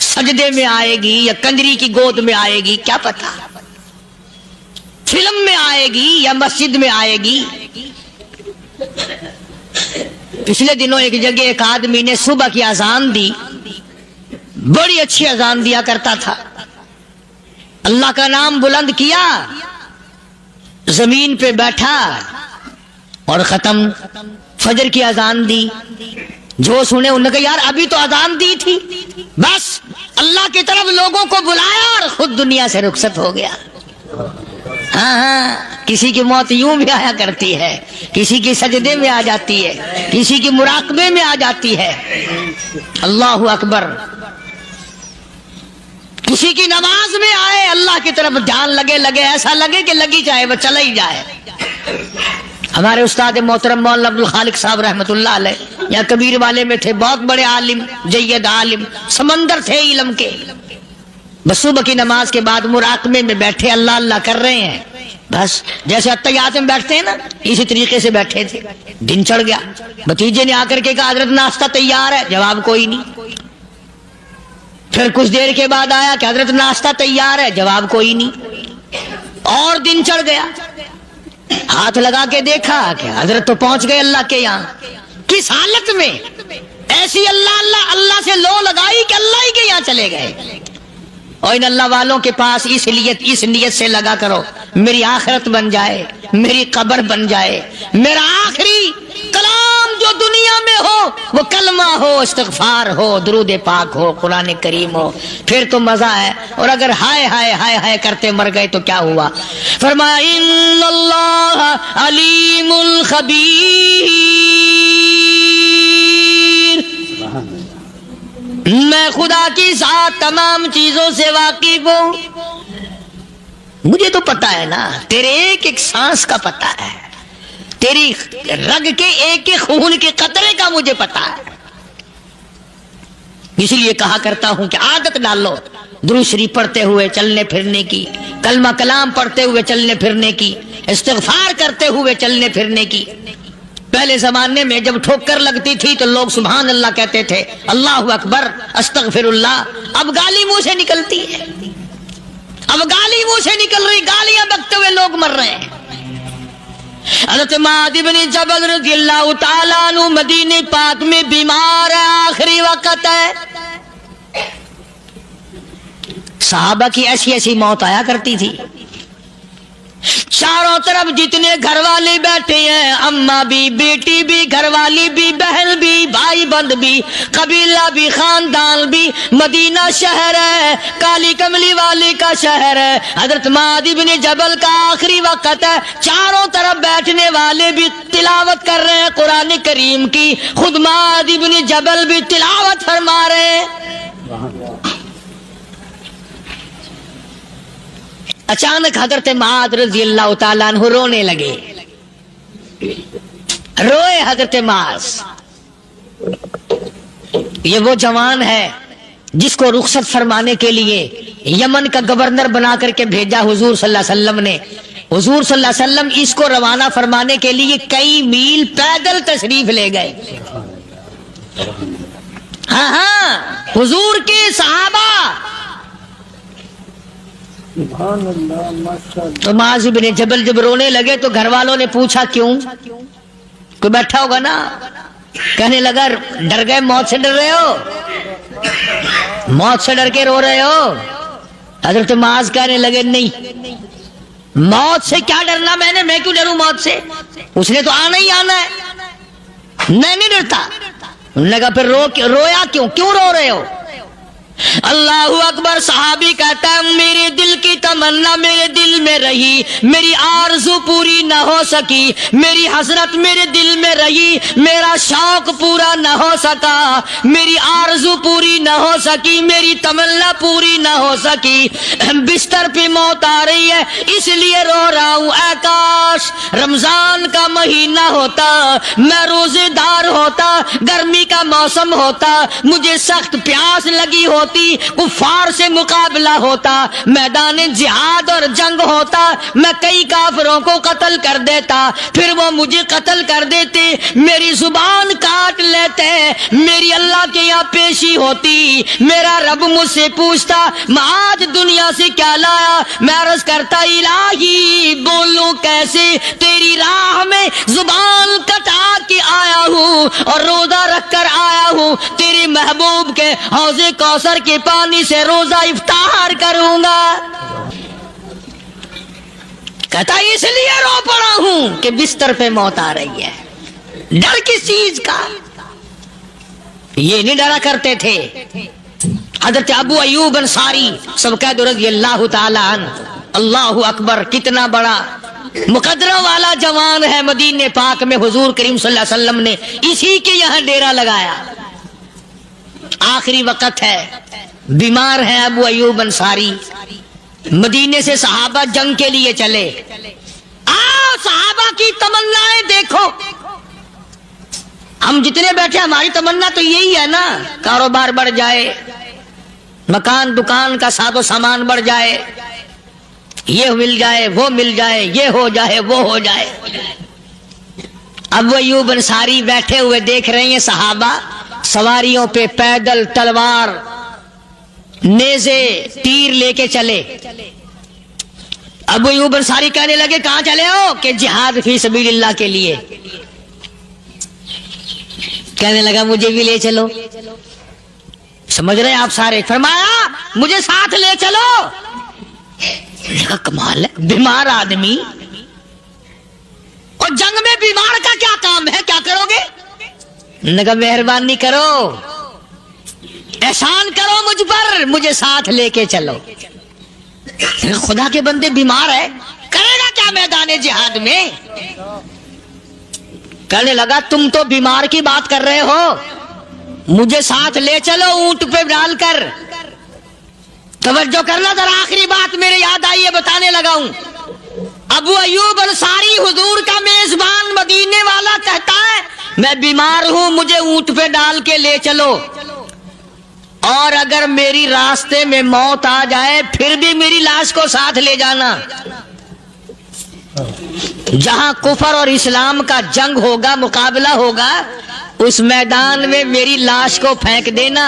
S2: سجدے میں آئے گی یا کنجری کی گود میں آئے گی کیا پتا. فلم میں آئے گی یا مسجد میں آئے گی. پچھلے دنوں ایک جگہ ایک آدمی نے صبح کی اذان دی، بڑی اچھی اذان دیا کرتا تھا، اللہ کا نام بلند کیا، زمین پہ بیٹھا اور ختم. فجر کی اذان دی، جو سنے انہوں نے کہا یار ابھی تو اذان دی تھی. بس اللہ کی طرف لوگوں کو بلایا اور خود دنیا سے رخصت ہو گیا. ہاں کسی کی موت یوں بھی آیا کرتی ہے، کسی کی سجدے میں آ جاتی ہے، کسی کی مراقبے میں آ جاتی ہے. اللہ اکبر. کسی کی نماز میں آئے، اللہ کی طرف دھیان لگے ایسا لگے کہ لگی جائے وہ چلا ہی جائے. ہمارے استاد محترم مولانا عبد الخالق صاحب رحمۃ اللہ علیہ یا کبیر والے میں تھے، بہت بڑے عالم، جید عالم، سمندر تھے علم کے. بس صبح کی نماز کے بعد مراقبے میں بیٹھے اللہ اللہ کر رہے ہیں. بس جیسے اتحیات میں بیٹھتے ہیں نا اسی طریقے سے بیٹھے تھے. دن چڑھ گیا، بھتیجے نے آ کر کے کہا حضرت ناشتہ تیار ہے، جواب کوئی نہیں. پھر کچھ دیر کے بعد آیا کہ حضرت ناشتہ تیار ہے، جواب کوئی نہیں۔ اور دن چڑھ گیا، ہاتھ لگا کے دیکھا کہ حضرت تو پہنچ گئے اللہ کے یہاں۔ کس حالت میں؟ ایسی اللہ اللہ اللہ سے لو لگائی کہ اللہ ہی کے یہاں چلے گئے۔ اور ان اللہ والوں کے پاس اس نیت سے لگا کرو، میری آخرت بن جائے، میری قبر بن جائے، میرا آخری کلام جو دنیا میں ہو وہ کلمہ ہو، استغفار ہو، درود پاک ہو، قرآن کریم ہو، پھر تو مزہ ہے۔ اور اگر ہائے ہائے ہائے ہائے کرتے مر گئے تو کیا ہوا؟ فرمایا ان اللہ علیم خبیر، میں خدا کی ذات تمام چیزوں سے واقف ہوں۔ مجھے تو پتا ہے نا، تیرے ایک ایک سانس کا پتا ہے، تیری رگ کے ایک ایک خون کے قطرے کا مجھے پتا ہے۔ اس لیے کہا کرتا ہوں کہ عادت ڈالو درود شریف پڑھتے ہوئے چلنے پھرنے کی، کلمہ کلام پڑھتے ہوئے چلنے پھرنے کی، استغفار کرتے ہوئے چلنے پھرنے کی۔ پہلے زمانے میں جب ٹھوکر لگتی تھی تو لوگ سبحان اللہ کہتے تھے، اللہ اکبر، استغفر اللہ۔ اب گالی منہ سے نکلتی ہے، اب گالی منہ سے نکل رہی، گالیاں بکتے ہوئے لوگ مر رہے ہیں۔ حضرت معاذ بن جبل رضی اللہ تعالیٰ عنہ مدینہ پاک میں بیمار ہے، آخری وقت ہے۔ صحابہ کی ایسی ایسی موت آیا کرتی تھی، چاروں طرف جتنے گھر والے بیٹھے ہیں، اماں بھی، بیٹی بھی، گھر والی بھی، بہن بھی، بھائی بند بھی، قبیلہ بھی، خاندان بھی، مدینہ شہر ہے، کالی کملی والی کا شہر ہے۔ حضرت معاذ بن جبل کا آخری وقت ہے، چاروں طرف بیٹھنے والے بھی تلاوت کر رہے ہیں قرآن کریم کی، خود معاذ بن جبل بھی تلاوت فرما رہے ہیں۔ اچانک حضرت معاذ رضی اللہ تعالیٰ عنہ رونے لگے، روئے حضرت معاذ۔ یہ وہ جوان ہے جس کو رخصت فرمانے کے لیے یمن کا گورنر بنا کر کے بھیجا حضور صلی اللہ علیہ وسلم نے۔ حضور صلی اللہ علیہ وسلم اس کو روانہ فرمانے کے لیے کئی میل پیدل تشریف لے گئے۔ ہاں حضور کے صحابہ۔ تو معاذ بن جبل جب رونے لگے تو گھر والوں نے پوچھا کیوں؟ کوئی بیٹھا ہوگا نا، کہنے لگا ڈر گئے، موت سے ڈر رہے ہو، موت سے ڈر کے رو رہے ہو؟ حضرت معاذ کہنے لگے نہیں، موت سے کیا ڈرنا، میں کیوں ڈروں موت سے، اس نے تو آنا ہی آنا ہے، میں نہیں ڈرتا۔ انہوں نے کہا پھر رویا کیوں رو رہے ہو؟ اللہ اکبر۔ صحابی کہتا ہے میرے دل کی تمنا میرے دل میں رہی، میری آرزو پوری نہ ہو سکی، میری حسرت میرے دل میں رہی، میرا شوق پورا نہ ہو سکا، میری آرزو پوری نہ ہو سکی، میری تمنا پوری نہ ہو سکی، بستر پہ موت آ رہی ہے اس لیے رو رہا ہوں۔ اے کاش رمضان کا مہینہ ہوتا، میں روزے دار ہوتا، گرمی کا موسم ہوتا، مجھے سخت پیاس لگی ہوتی، کفار سے مقابلہ ہوتا، میدان جہاد اور جنگ ہوتا، میں کئی کافروں کو قتل کر دیتا، پھر وہ مجھے قتل کر دیتے، میری زبان کاٹ لیتے، میری اللہ کے یہاں پیشی ہوتی، میرا رب مجھ سے پوچھتا معاذ دنیا سے کیا لایا؟ میں عرض کرتا الہی بولوں کیسے، تیری راہ میں زبان کٹا کے آیا ہوں اور روزہ رکھ کر آیا ہوں، تیرے محبوب کے حوض کوثر کے پانی سے روزہ افطار کروں گا۔ کہتا اس لیے رو پڑا ہوں کہ بستر پہ موت آ رہی ہے۔ ڈر کس چیز کا؟ یہ نہیں ڈرا کرتے تھے۔ حضرت ابو ایوب انصاری سب قید رضی اللہ تعالی عنہ، اللہ اکبر، کتنا بڑا مقدرہ والا جوان ہے۔ مدینہ پاک میں حضور کریم صلی اللہ علیہ وسلم نے اسی کے یہاں ڈیرا لگایا۔ آخری وقت ہے، بیمار ہے ابو ایوب انصاری، مدینے سے صحابہ جنگ کے لیے چلے۔ آؤ صحابہ کی تمنائیں دیکھو، ہم جتنے بیٹھے ہماری تمنا تو یہی ہے نا، کاروبار بڑھ جائے، مکان دکان کا ساز و سامان بڑھ جائے، یہ مل جائے، وہ مل جائے، یہ ہو جائے، وہ ہو جائے۔ ابو ایوب انصاری بیٹھے ہوئے دیکھ رہے ہیں صحابہ سواریوں پہ پیدل تلوار نیزے تیر لے کے چلے. ابو ایوب انصاری کہنے لگے کہاں چلے ہو؟ کہ جہاد فی سبیل اللہ کے لیے. کہنے لگا مجھے بھی لے چلو. سمجھ رہے ہیں آپ سارے؟ فرمایا مجھے ساتھ لے چلو. کمال ہے، بیمار آدمی اور جنگ میں بیمار کا کیا کام ہے، کیا کرو گے؟ نے کہا مہربانی کرو، احسان کرو مجھ پر، مجھے ساتھ لے کے چلو. خدا کے بندے بیمار ہے، کرے گا کیا میدان جہاد میں؟ کہنے لگا تم تو بیمار کی بات کر رہے ہو، مجھے ساتھ لے چلو اونٹ پہ ڈال کر. توجہ کرنا ذرا، آخری بات میرے یاد آئی ہے، بتانے لگا ہوں. ابو ایوب انصاری حضور کا میزبان مدینے والا کہتا ہے میں بیمار ہوں، مجھے اونٹ پہ ڈال کے لے چلو، اور اگر میری راستے میں موت آ جائے پھر بھی میری لاش کو ساتھ لے جانا. جہاں کفر اور اسلام کا جنگ ہوگا، مقابلہ ہوگا، اس میدان میں میری لاش کو پھینک دینا.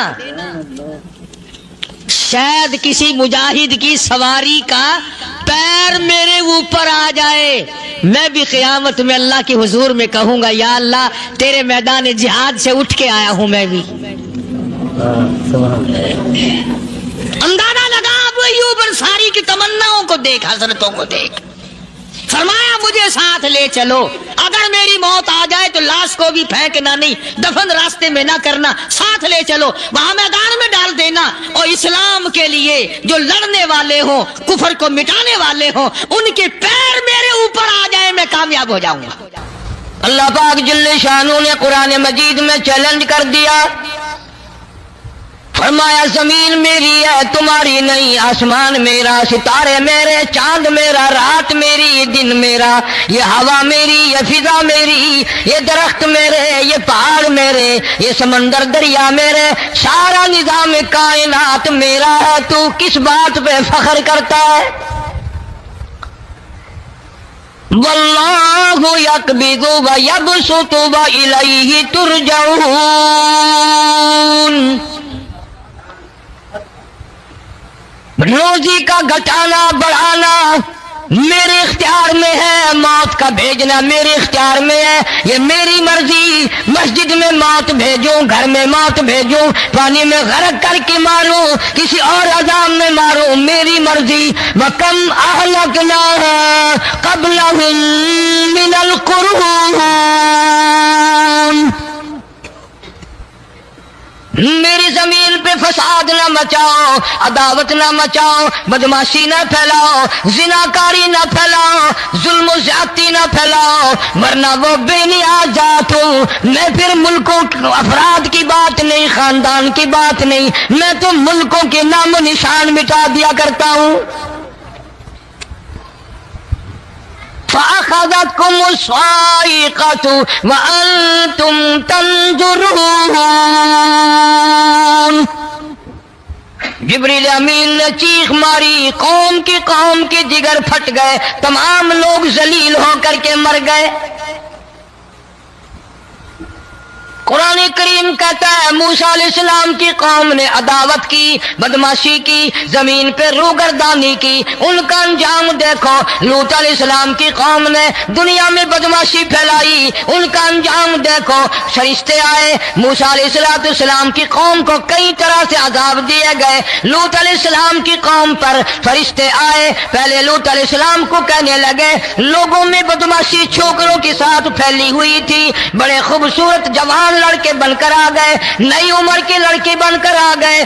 S2: شاید کسی مجاہد کی سواری کا پیر میرے اوپر آ جائے، میں بھی قیامت میں اللہ کے حضور میں کہوں گا یا اللہ تیرے میدان جہاد سے اٹھ کے آیا ہوں. میں بھی اندازہ لگا ابو ایوب انصاری کی تمناؤں کو دیکھ، حضرتوں کو دیکھ. فرمایا مجھے ساتھ لے چلو، اگر میری موت آ جائے تو لاش کو بھی پھینکنا نہیں، دفن راستے میں نہ کرنا، ساتھ لے چلو، وہاں میدان میں ڈال دینا، اور اسلام کے لیے جو لڑنے والے ہوں، کفر کو مٹانے والے ہوں، ان کے پیر میرے اوپر آ جائے، میں کامیاب ہو جاؤں گا. اللہ پاک جل شانہ نے قرآن مجید میں چیلنج کر دیا. فرمایا زمین میری ہے تمہاری نہیں، آسمان میرا، ستارے میرے، چاند میرا، رات میری، دن میرا، یہ ہوا میری، یہ فضا میری، یہ درخت میرے، یہ پہاڑ میرے، یہ سمندر دریا میرے، سارا نظام کائنات میرا ہے. تو کس بات پہ فخر کرتا ہے؟ واللہ یقبض ویبسط والیہ ترجعون. روزی کا گھٹانا بڑھانا میرے اختیار میں ہے، موت کا بھیجنا میرے اختیار میں ہے، یہ میری مرضی. مسجد میں موت بھیجوں، گھر میں موت بھیجوں، پانی میں غرق کر کے ماروں، کسی اور عذاب میں ماروں، میری مرضی. وَكَمْ أَهْلَكْنَا قَبْلَهُمْ مِنَ الْقُرُونِ. میری زمین پہ فساد نہ مچاؤ، عداوت نہ مچاؤ، بدماشی نہ پھیلاؤ، زناکاری نہ پھیلاؤ، ظلم و زیادتی نہ پھیلاؤ، ورنہ وہ بے نیاز ذات ہوں. میں پھر ملکوں افراد کی بات نہیں، خاندان کی بات نہیں، میں تو ملکوں کے نام و نشان مٹا دیا کرتا ہوں. فَأَخَذَتْكُمُ الصَّاعِقَةُ وَأَنْتُمْ تَنْظُرُونَ. جبریل امین نے چیخ ماری، قوم کی جگر پھٹ گئے، تمام لوگ ذلیل ہو کر کے مر گئے. قرآن کریم کہتا ہے موسیٰ علیہ السلام کی قوم نے عداوت کی، بدماشی کی، زمین پہ روگردانی کی. ان کا انجام دیکھو. لوط علیہ السلام کی قوم نے دنیا میں بدماشی پھیلائی، ان کا انجام دیکھو. فرشتے آئے، موسیٰ علیہ السلام کی قوم کو کئی طرح سے عذاب دیے گئے. لوط علیہ السلام کی قوم پر فرشتے آئے، پہلے لوط علیہ السلام کو کہنے لگے لوگوں میں بدماشی چھوکروں کے ساتھ پھیلی ہوئی تھی، بڑے خوبصورت جوان لڑکے بن کر آ گئے، نئی عمر کے لڑکے بن کر آ گئے.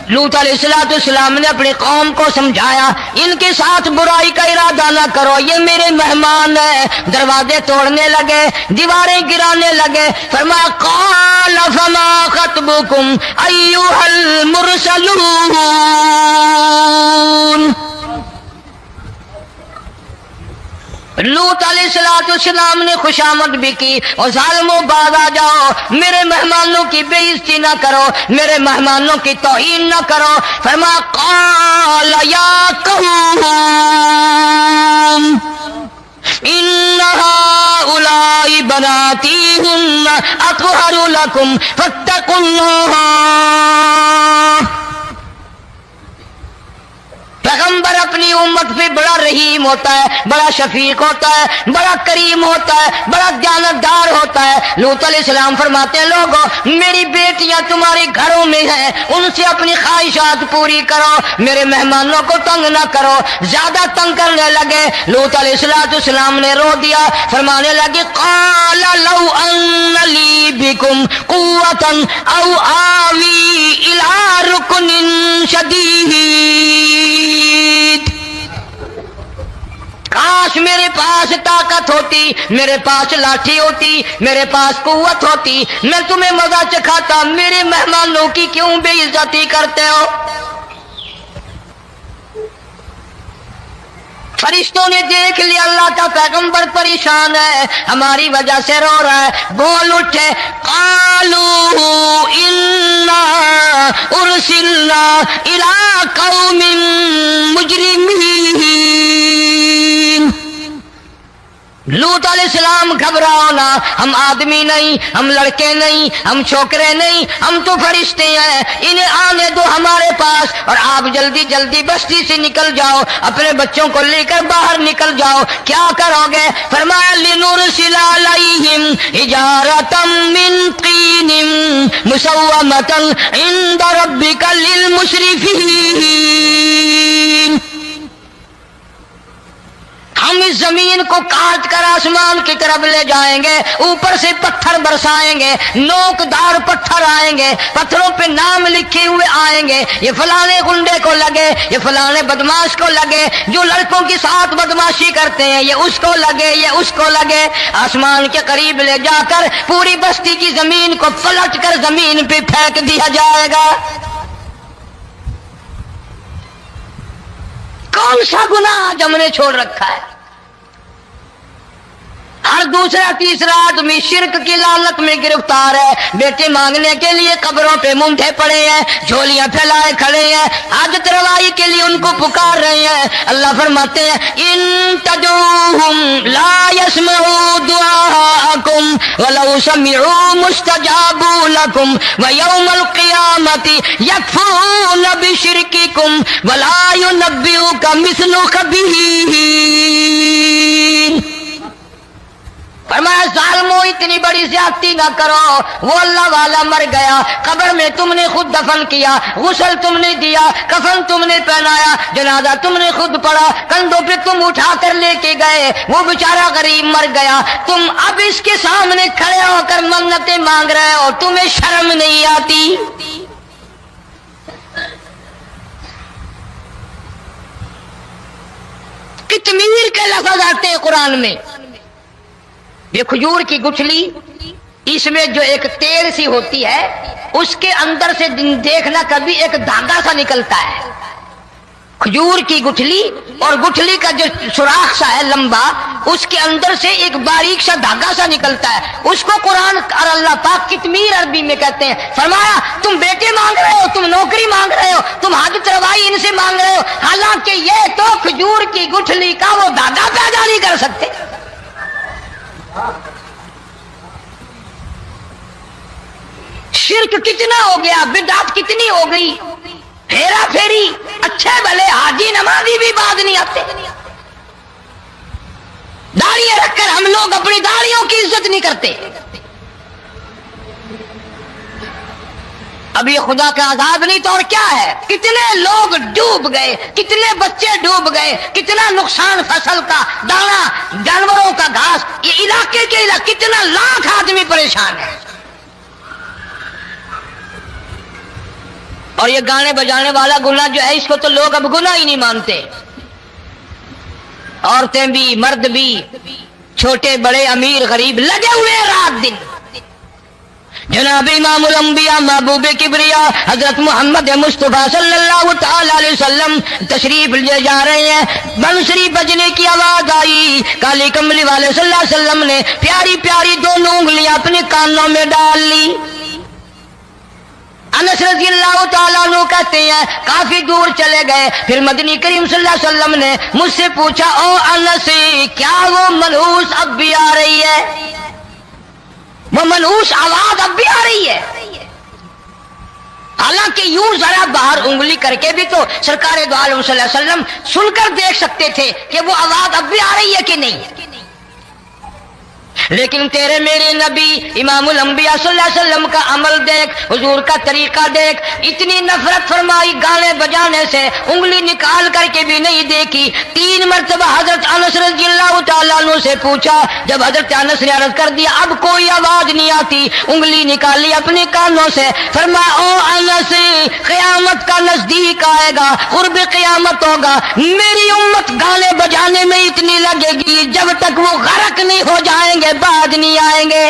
S2: لوط علیہ السلام نے اپنی قوم کو سمجھایا ان کے ساتھ برائی کا ارادہ نہ کرو، یہ میرے مہمان ہیں. دروازے توڑنے لگے، دیواریں گرانے لگے. فرمایا قال فما خطبكم ایھا المرسلون. لوط علیہ السلام نے خوشامد بھی کی، اور ظالموں باز آ جاؤ، میرے مہمانوں کی بے عزتی نہ کرو، میرے مہمانوں کی توہین نہ کرو. فرمایا قال یا قوم ان هؤلاء بناتی هن اطہر لکم فاتقوا اللہ. अपनी उम्मत पे बड़ा रहीम होता है, बड़ा शफीक होता है, बड़ा करीम होता है, बड़ा जानतदार होता है। लूत अलैहिस्सलाम फरमाते हैं, लोगों मेरी बेटियां तुम्हारे घरों में हैं, उनसे अपनी ख्वाहिशात पूरी करो, मेरे मेहमानों को तंग ना करो। ज्यादा तंग करने लगे, लूत अलैहिस्सलाम ने रो दिया, फरमाने लगे क़ाला लौ अन्न ली बिकुम क़ुव्वतन औ आवी इला रुकनिन शदीद, काश मेरे पास ताकत होती, मेरे पास लाठी होती, मेरे पास कुव्वत होती, मैं तुम्हें मजा चखाता। मेरे मेहमानों की क्यों बेइज्जती करते हो? फरिश्तों ने देख लिया अल्लाह का पैगंबर परेशान है, हमारी वजह से रो रहा है, बोल उठे कालू इन्ना उरसिलना इला कौमिन मुजरिमीन। लूत अलैहिस्सलाम घबराओ ना, हम आदमी नहीं, हम लड़के नहीं, हम छोकरे नहीं, हम तो फरिश्ते हैं, इन्हें आने दो हमारे पास और आप जल्दी जल्दी बस्ती से निकल जाओ, अपने बच्चों को लेकर बाहर निकल जाओ। क्या करोगे? फरमाया लिनुरसिला अलैहिम हिजारतम मिन तीनिम मुसव्वमतन इंद रब्बिका लिल मुस्रिफीन। हम इस जमीन को काट कर आसमान की तरफ ले जाएंगे, ऊपर से पत्थर बरसाएंगे, नोकदार पत्थर आएंगे, पत्थरों पे नाम लिखे हुए आएंगे, ये फलाने गुंडे को लगे, ये फलाने बदमाश को लगे, जो लड़कों के साथ बदमाशी करते हैं ये उसको लगे, ये उसको लगे। आसमान के करीब ले जाकर पूरी बस्ती की जमीन को पलट कर जमीन पे फेंक दिया जाएगा। कौन सा गुनाह आज हमने छोड़ रखा है? हर दूसरा तीसरा आदमी शिर्क की लालत में गिरफ्तार है, बेटे मांगने के लिए कब्रों पे मुंडे पड़े हैं, झोलियां फैलाए खड़े हैं, हाजत रवाई के लिए उनको पुकार रहे हैं। अल्लाह फरमाते हैं इन तदऊहुम ला यस्मऊ दुआकुम वलौ समिऊ मुस्तजाबू लकुम व यौमल क़ियामति यकफून बिशिरकिकुम वला युनब्बिउका मिस्लु खबीर। फरमाया जालिमों इतनी बड़ी ज्यादती ना करो, वो अल्लाह वाला मर गया, कब्र में तुमने खुद दफन किया, गुस्ल तुमने दिया, कफन तुमने पहनाया, जनाजा तुमने खुद पढ़ा, कंधों पे तुम उठा कर लेके गए, वो बेचारा गरीब मर गया, तुम अब इसके सामने खड़े होकर मन्नतें मांग रहे हो, तुम्हें शर्म नहीं आती? कितमीर के लफ्ज आते हैं कुरान में। ये खजूर की गुठली, इसमें जो एक तेल सी होती है, उसके अंदर से देखना कभी एक धागा सा निकलता है। खजूर की गुठली और गुठली का जो सुराख सा है लंबा, उसके अंदर से एक बारीक सा धागा सा निकलता है, उसको कुरान और अल्लाह पाक कितमीर अरबी में कहते हैं। फरमाया तुम बेटे मांग रहे हो, तुम नौकरी मांग रहे हो, तुम हाजत रवाई इनसे मांग रहे हो, हालांकि ये तो खजूर की गुठली का वो धागा पैदा नहीं कर सकते। शिर्क कितना हो गया, बिदअत कितनी हो गई, हेरा फेरी, अच्छे भले हाजी नमाजी भी बात नहीं आते। दाढ़ियां रखकर हम लोग अपनी दाढ़ियों की इज्जत नहीं करते। अब ये खुदा का आजाद नहीं तो और क्या है? कितने लोग डूब गए, कितने बच्चे डूब गए, कितना नुकसान फसल का, दाना, जानवरों का घास, ये इलाके के इलाके कितना लाख आदमी परेशान है। और ये गाने बजाने वाला गुनाह जो है, इसको तो लोग अब गुनाह ही नहीं मानते। औरतें भी, मर्द भी, छोटे बड़े, अमीर गरीब लगे हुए हैं रात दिन। जनाब इमामुल अंबिया महबूब किबरिया हजरत मोहम्मद मुस्तफा सल्लल्लाहु तआला अलैहि वसल्लम तशरीफ ले जा रहे हैं, बंसरी बजने की आवाज आई, काली कमली वाले सल्लल्लाहु अलैहि वसल्लम ने प्यारी प्यारी दोनों उंगलियां अपने कानों में डाल ली। अनस रज़ियल्लाहु तआला अन्हु कहते हैं काफी दूर चले गए, फिर मदनी करीम सल्लल्लाहु अलैहि वसल्लम ने मुझसे पूछा, ओ अनस क्या वो मनहूस अब भी आ रही है? वो मनहूस आवाज अब भी आ रही है? हालांकि کہ یوں ذرا باہر انگلی کر کے بھی تو سرکار دو عالم صلی اللہ علیہ وسلم سن کر دیکھ سکتے تھے کہ وہ آواز اب بھی آ رہی ہے کہ نہیں. لیکن تیرے میرے نبی امام الانبیاء صلی اللہ علیہ وسلم کا عمل دیکھ, حضور کا طریقہ دیکھ. اتنی نفرت فرمائی گانے بجانے سے, انگلی نکال کر کے بھی نہیں دیکھی. 3 مرتبہ حضرت انس رضی اللہ تعالیٰ عنہ سے پوچھا, جب حضرت انس نے عرض کر دیا اب کوئی آواز نہیں آتی, انگلی نکالی اپنے کانوں سے, فرمایا او انس, قیامت کا نزدیک آئے گا, قرب قیامت ہوگا, میری امت گانے بجانے میں اتنی لگے گی جب تک وہ غرق نہیں ہو جائیں گے بعد نہیں آئیں گے.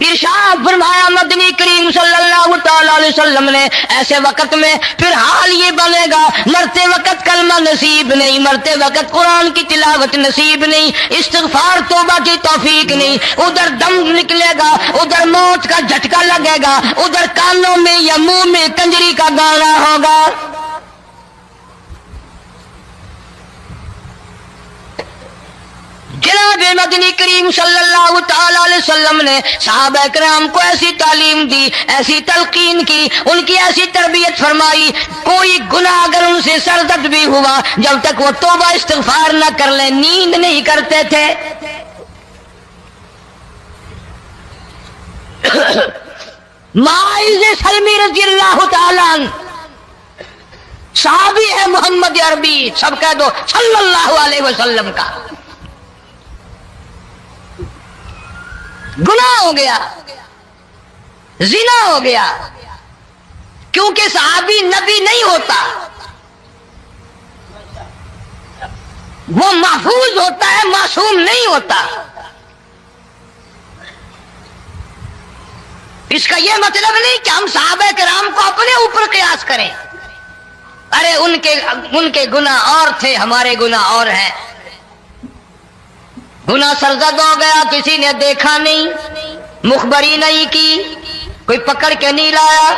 S2: ارشاد فرمایا مدنی کریم صلی اللہ تعالی علیہ وسلم نے, ایسے وقت میں پھر حال یہ بنے گا, مرتے وقت کلمہ نصیب نہیں, مرتے وقت قرآن کی تلاوت نصیب نہیں, استغفار توبہ کی توفیق نہیں, ادھر دم نکلے گا, ادھر موت کا جھٹکا لگے گا, ادھر کانوں میں یا منہ میں کنجری کا گانا ہوگا. جناب مدنی کریم صلی اللہ تعالی علیہ وسلم نے صحابہ کرام کو ایسی تعلیم دی, ایسی تلقین کی, ان کی ایسی تربیت فرمائی, کوئی گناہ اگر ان سے سرزد بھی ہوا جب تک وہ توبہ استغفار نہ کر لیں نیند نہیں کرتے تھے. معاذ سلمی رضی اللہ تعالیٰ عنہ صحابی ہے محمد عربی, سب کہہ دو صلی اللہ علیہ وسلم کا. گناہ ہو گیا, زنا ہو گیا, کیونکہ صحابی نبی نہیں ہوتا, وہ محفوظ ہوتا ہے, معصوم نہیں ہوتا. اس کا یہ مطلب نہیں کہ ہم صحابہ کرام کو اپنے اوپر قیاس کریں. ارے ان کے گناہ اور تھے, ہمارے گناہ اور ہیں. گناہ سرزد ہو گیا, کسی نے دیکھا نہیں, مخبری نہیں کی, کوئی پکڑ کے نہیں لایا,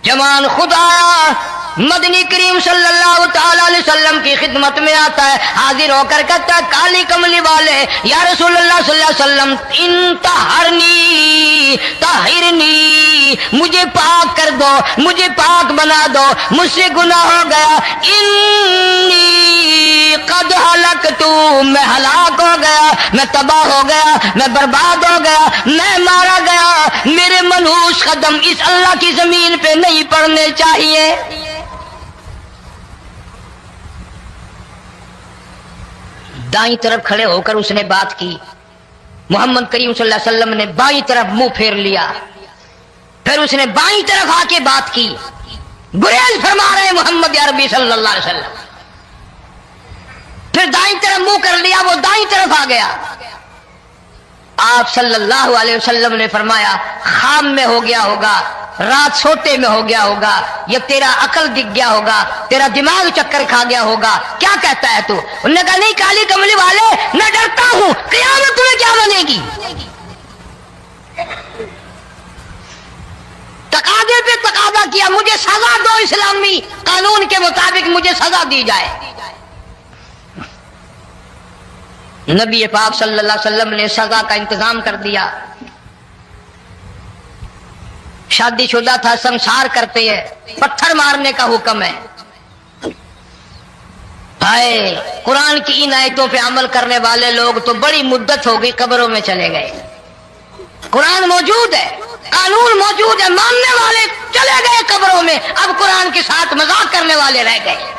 S2: جوان خود آیا, مدنی کریم صلی اللہ تعالی علیہ وسلم کی خدمت میں آتا ہے, حاضر ہو کر کہتا ہے کالی کملی والے یا رسول اللہ صلی اللہ علیہ وسلم انتہرنی طہرنی, مجھے پاک کر دو, مجھے پاک بنا دو, مجھ سے گناہ ہو گیا. انی قد ہلکتو, میں ہلاک ہو گیا, میں تباہ ہو گیا, میں برباد ہو گیا, میں مارا گیا, میرے منحوس قدم اس اللہ کی زمین پہ نہیں پڑنے چاہیے. دائیں طرف کھڑے ہو کر اس نے بات کی, محمد کریم صلی اللہ علیہ وسلم نے بائیں طرف منہ پھیر لیا, پھر اس نے بائیں طرف آ کے بات کی. گریز فرما رہے محمد عربی صلی اللہ علیہ وسلم, پھر دائیں طرف منہ کر لیا, وہ دائیں طرف آ گیا. آپ صلی اللہ علیہ وسلم نے فرمایا خام میں ہو گیا ہوگا, رات سوتے میں ہو گیا ہوگا, یا تیرا عقل دکھ گیا ہوگا, تیرا دماغ چکر کھا گیا ہوگا, کیا کہتا ہے تو؟ انہوں نے کہا نہیں کالی کملی والے, میں ڈرتا ہوں قیامت میں کیا بنے گی. تقاضے پہ تقاضا کیا, مجھے سزا دو, اسلامی قانون کے مطابق مجھے سزا دی جائے. نبی پاک صلی اللہ علیہ وسلم نے سزا کا انتظام کر دیا. شادی شدہ تھا, سنسار کرتے ہیں, پتھر مارنے کا حکم ہے. ہائے, قرآن کی ان آیتوں پہ عمل کرنے والے لوگ تو بڑی مدت ہو گئی قبروں میں چلے گئے. قرآن موجود ہے, قانون موجود ہے, ماننے والے چلے گئے قبروں میں, اب قرآن کے ساتھ مذاق کرنے والے رہ گئے.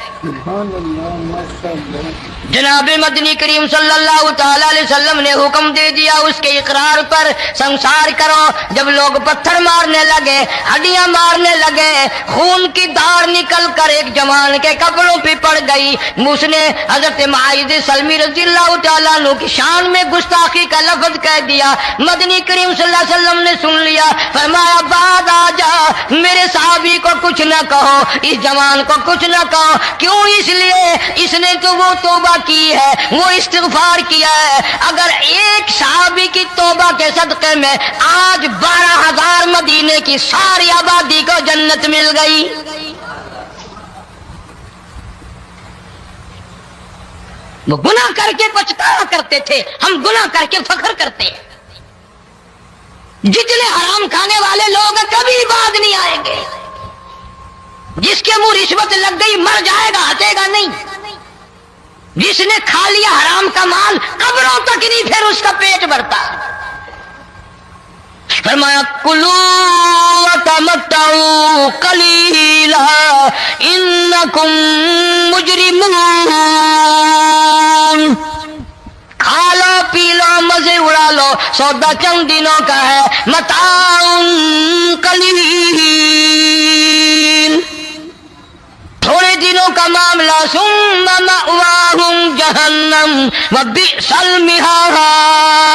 S2: جناب مدنی کریم صلی اللہ تعالی علیہ وسلم نے حکم دے دیا اس کے اقرار پر سنسار کرو. جب لوگ پتھر مارنے لگے, ہڈیاں مارنے لگے, خون کی دھار نکل کر ایک جوان کے کپڑوں پہ پڑ گئی, اس نے حضرت معاذ سلمی رضی اللہ تعالیٰ عنہ کی شان میں گستاخی کا لفظ کہہ دیا. مدنی کریم صلی اللہ علیہ وسلم نے سن لیا, فرمایا بعد آ جا, میرے صحابی کو کچھ نہ کہو, اس جوان کو کچھ نہ کہو. کیوں؟ اس لیے اس نے تو وہ توبہ کی ہے, وہ استغفار کیا ہے. اگر ایک صحابی کی توبہ کے صدقے میں آج 12,000 مدینے کی ساری آبادی کو جنت مل گئی. وہ گناہ کر کے پچھتایا کرتے تھے, ہم گناہ کر کے فخر کرتے ہیں. جتنے حرام کھانے والے لوگ ہیں کبھی بعد نہیں آئیں گے. جس کے منہ رشوت لگ گئی مر جائے گا, ہٹے گا نہیں. جس نے کھا لیا حرام کا مال قبروں تک نہیں پھر اس کا پیٹ بھرتا. فرمایا کلو وتمتعوا قلیلا انکم مجرمون. کھا لو پی لو مزے اڑا لو, سودا چند دنوں کا ہے. متاع قلیل, تھوڑے دنوں کا معاملہ. ثم مأواہم جہنم وبئس المہاد.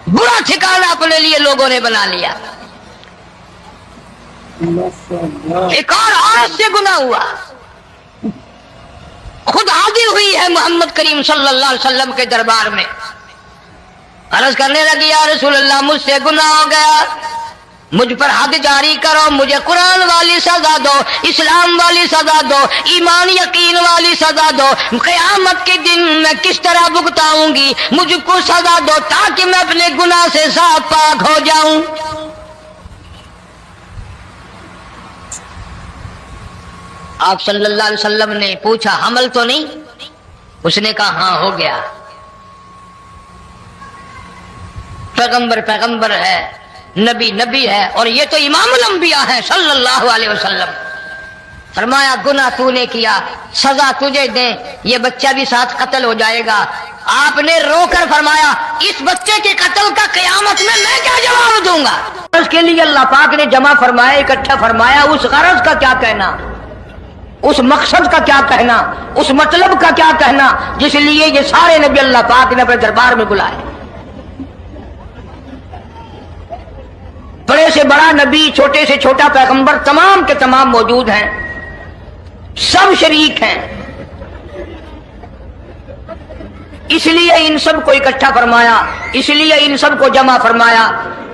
S2: برا ٹھکانہ اپنے لیے لوگوں نے بنا لیا. ایک اور عورت سے گناہ ہوا, خود حاضر ہوئی ہے محمد کریم صلی اللہ علیہ وسلم کے دربار میں. عرض کرنے لگی یا رسول اللہ مجھ سے گناہ ہو گیا, مجھ پر حد جاری کرو, مجھے قرآن والی سزا دو, اسلام والی سزا دو, ایمان یقین والی سزا دو. قیامت کے دن میں کس طرح بھگتاؤں گی, مجھ کو سزا دو تاکہ میں اپنے گناہ سے صاف پاک ہو جاؤں. آپ صلی اللہ علیہ وسلم نے پوچھا حمل تو نہیں؟ اس نے کہا ہاں ہو گیا. پیغمبر ہے, نبی ہے, اور یہ تو امام الانبیاء ہے صلی اللہ علیہ وسلم. فرمایا گناہ تو نے کیا, سزا تجھے دیں, یہ بچہ بھی ساتھ قتل ہو جائے گا. آپ نے رو کر فرمایا اس بچے کے قتل کا قیامت میں کیا جواب دوں گا. اس کے لیے اللہ پاک نے جمع فرمایا, اکٹھا فرمایا. اس غرض کا کیا کہنا, اس مقصد کا کیا کہنا, اس مطلب کا کیا کہنا جس لیے یہ سارے نبی اللہ پاک نے اپنے دربار میں بلائے. بڑے سے بڑا نبی, چھوٹے سے چھوٹا پیغمبر, تمام کے تمام موجود ہیں, سب شریک ہیں. اس لیے ان سب کو اکٹھا فرمایا, اس لیے ان سب کو جمع فرمایا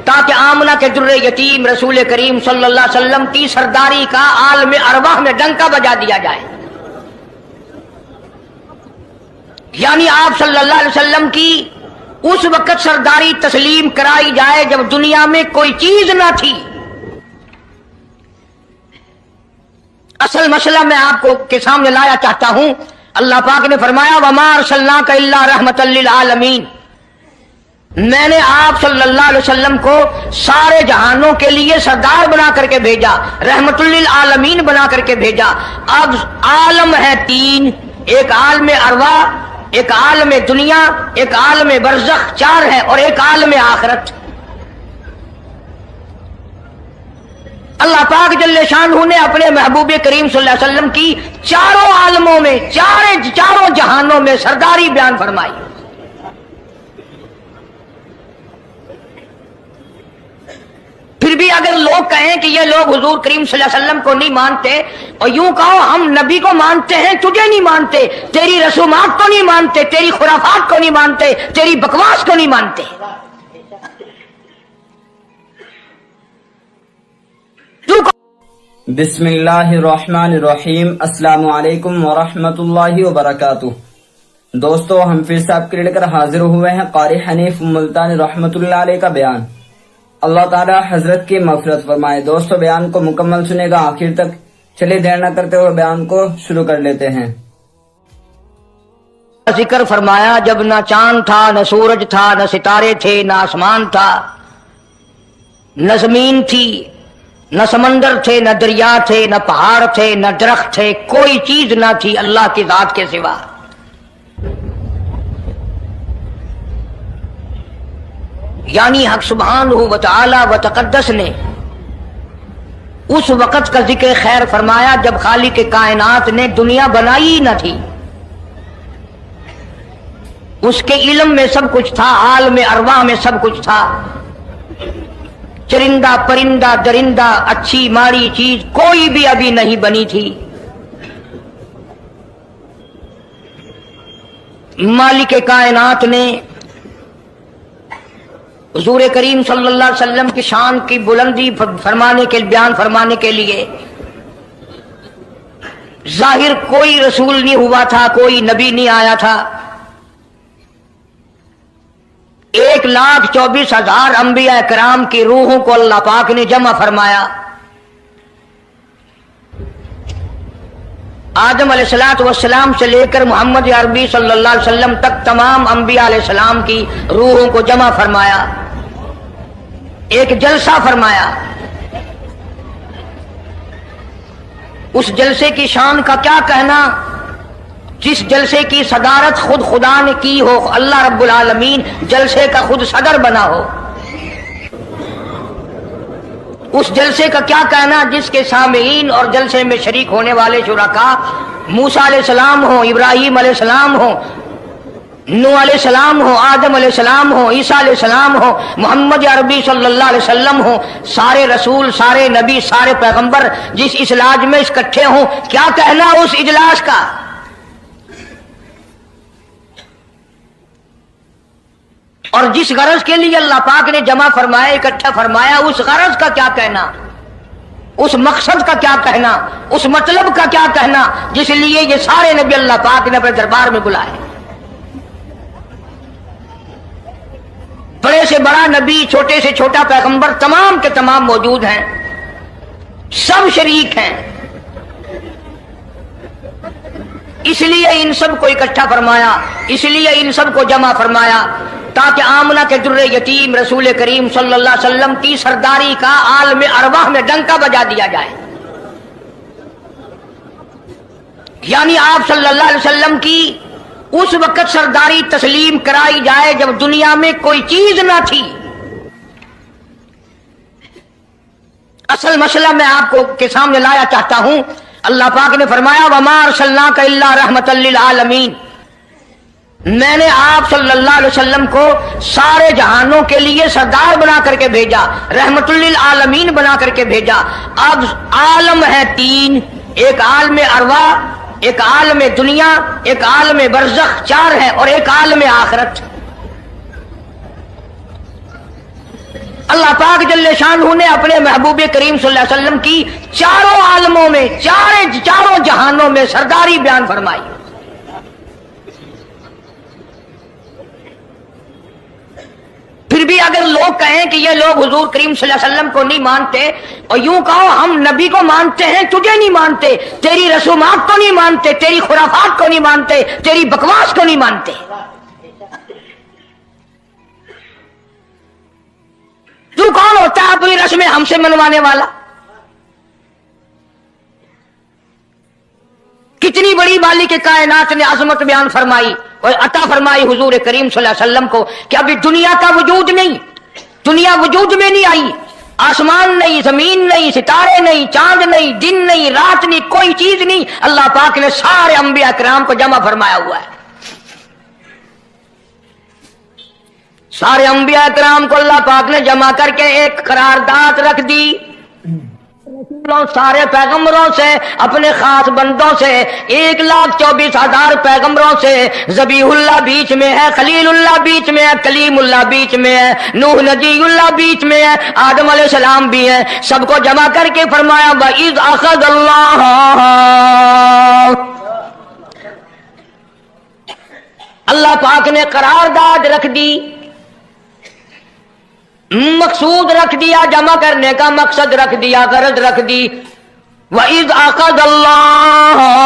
S2: تاکہ آمنہ کے در یتیم رسول کریم صلی اللہ علیہ وسلم کی سرداری کا عالم ارواح میں ڈنکا بجا دیا جائے. یعنی آپ صلی اللہ علیہ وسلم کی اس وقت سرداری تسلیم کرائی جائے جب دنیا میں کوئی چیز نہ تھی. اصل مسئلہ میں آپ کو کے سامنے لایا چاہتا ہوں. اللہ پاک نے فرمایا وما ارسلناک الا رحمۃ للعالمین. میں نے آپ صلی اللہ علیہ وسلم کو سارے جہانوں کے لیے سردار بنا کر کے بھیجا, رحمت للعالمین بنا کر کے بھیجا. اب عالم ہے تین, ایک عالم ارواح, ایک عالم دنیا, ایک عالم برزخ, چار ہے, اور ایک عالم آخرت. اللہ پاک جل شانہ نے اپنے محبوب کریم صلی اللہ علیہ وسلم کی چاروں عالموں میں, چاروں جہانوں میں سرداری بیان فرمائی. پھر بھی اگر لوگ کہیں کہ یہ لوگ حضور کریم صلی اللہ علیہ وسلم کو نہیں مانتے, اور یوں کہو ہم نبی کو مانتے ہیں تجھے نہیں مانتے, تیری رسومات کو نہیں مانتے, تیری خرافات کو نہیں مانتے, تیری بکواس کو نہیں مانتے.
S3: بسم اللہ الرحمن الرحیم. السلام علیکم ورحمۃ اللہ وبرکاتہ. دوستو ہم پھر سے آپ کے لے کر حاضر ہوئے ہیں قاری حنیف ملتانی رحمۃ اللہ علیہ کا بیان. اللہ تعالی حضرت کی مغفرت فرمائے. دوستو بیان کو مکمل سنے گا آخر تک. چلیے دیر نہ کرتے ہوئے بیان کو شروع کر لیتے ہیں.
S2: ذکر فرمایا جب نہ چاند تھا, نہ سورج تھا, نہ ستارے تھے, نہ آسمان تھا, نہ زمین تھی, نہ سمندر تھے, نہ دریا تھے, نہ پہاڑ تھے, نہ درخت تھے, کوئی چیز نہ تھی اللہ کی ذات کے سوا. یعنی حق سبحانہ و تعالی و تقدس نے اس وقت کا ذکر خیر فرمایا جب خالق کائنات نے دنیا بنائی نہ تھی. اس کے علم میں سب کچھ تھا, عالم ارواح میں سب کچھ تھا. چرندہ پرندہ درندہ, اچھی ماڑی چیز کوئی بھی ابھی نہیں بنی تھی. مالک کائنات نے حضور کریم صلی اللہ علیہ وسلم کی شان کی بلندی بیان فرمانے کے لیے ظاہر کوئی رسول نہیں ہوا تھا, کوئی نبی نہیں آیا تھا. ایک 1,24,000 अंबिया कराम की रूहों को अल्लाह पाक ने जमा फरमाया। आदम अलैहिस्सलाम से लेकर मोहम्मद अरबी सल्लल्लाहु अलैहि वसल्लम तक तमाम अंबिया अलैहिस्सलाम की रूहों को जमा फरमाया, एक जलसा फरमाया। उस जलसे की शान का क्या कहना, जिस जलसे की सदारत खुद खुदा ने की हो, अल्लाह रब्बुल आलमीन जलसे का खुद सदर बना हो। उस जलसे का क्या कहना जिसके सामीन और जलसे में शरीक होने वाले शुरका मूसा अलैहिस्सलाम हो, इब्राहिम अलैहिस्सलाम हो, नूह अलैहिस्सलाम हो, आदम अलैहिस्सलाम हो, ईसा अलैहिस्सलाम हो, मोहम्मद अरबी सल्लल्लाहु अलैहि वसल्लम हो, सारे रसूल, सारे नबी, सारे पैगंबर जिस इजलास में इकट्ठे हों, क्या कहना उस इजलास का। और जिस गरज के लिए अल्लाह पाक ने जमा फरमाया, इकट्ठा फरमाया, उस गरज का क्या कहना, उस मकसद का क्या कहना, उस मतलब का क्या कहना जिस लिए ये सारे नबी अल्लाह पाक ने अपने दरबार में बुलाए। बड़े से बड़ा नबी, छोटे से छोटा पैगंबर, तमाम के तमाम मौजूद हैं, सब शरीक हैं। इसलिए इन सब को इकट्ठा फरमाया, इसलिए इन सब को जमा फरमाया, ताकि आमना के दुर्रे यतीम रसूल करीम सल्लल्लाहु अलैहि वसल्लम की सरदारी का आलम अरवाह में डंका बजा दिया जाए। यानी आप सल्लल्लाहु अलैहि वसल्लम की उस वक्त सरदारी तस्लीम कराई जाए जब दुनिया में कोई चीज ना थी। असल मसला मैं आपको के सामने लाया चाहता हूं। अल्लाह पाक ने फरमाया वमा अरसलनाका इल्ला रहमतल लिल आलमीन, मैंने आप सल्लल्लाहु अलैहि वसल्लम को सारे जहानों के लिए सरदार बना करके भेजा, रहमतुल लिल आलमीन बना करके भेजा। अब आलम है तीन, एक आलम अरवा, एक आलम दुनिया, एक आलम बरज़ख, चार है, और एक आलम आखिरत। अल्लाह पाक जल्ले शानहू ने अपने महबूब करीम सल्लल्लाहु अलैहि वसल्लम की चारों आलमों में, चारों जहानों में सरदारी बयान फरमाई। फिर भी अगर लोग कहें कि ये लोग हुजूर करीम सल्लल्लाहु अलैहि वसल्लम को नहीं मानते, और यूं कहो हम नबी को मानते हैं, तुझे नहीं मानते, तेरी रसूमात को नहीं मानते, तेरी खुराफात को नहीं मानते, तेरी बकवास को नहीं मानते, तू कौन होता है अपनी रस्में हमसे मनवाने वाला। कितनी बड़ी मालिक के कायनात ने अजमत बयान फरमाई और अता फरमाई हुजूर करीम सल्लल्लाहु अलैहि वसल्लम को कि अभी दुनिया का वजूद नहीं, दुनिया वजूद में नहीं आई, आसमान नहीं, जमीन नहीं, सितारे नहीं, चांद नहीं, दिन नहीं, रात नहीं, कोई चीज नहीं, अल्लाह पाक ने सारे अंबिया किराम को जमा फरमाया हुआ है। सारे अंबिया किराम को अल्लाह पाक ने जमा करके एक करारदाद रख दी, सारे पैगंबरों से, अपने खास बंदों से, 1,24,000 पैगंबरों से। ज़बीहुल्लाह बीच में है, खलीलुल्लाह बीच में है, कलीमुल्लाह बीच में है, नूह नजीयुल्लाह बीच में है, आदम अलैहिस्सलाम भी है। सबको जमा करके फरमाया वइज़ अख़ज़ल्लाह, अल्लाह पाक ने करारदाद रख दी, मकसूद रख दिया, जमा करने का मकसद रख दिया, गरज रख दी। वइज़ अख़ज़ल्लाह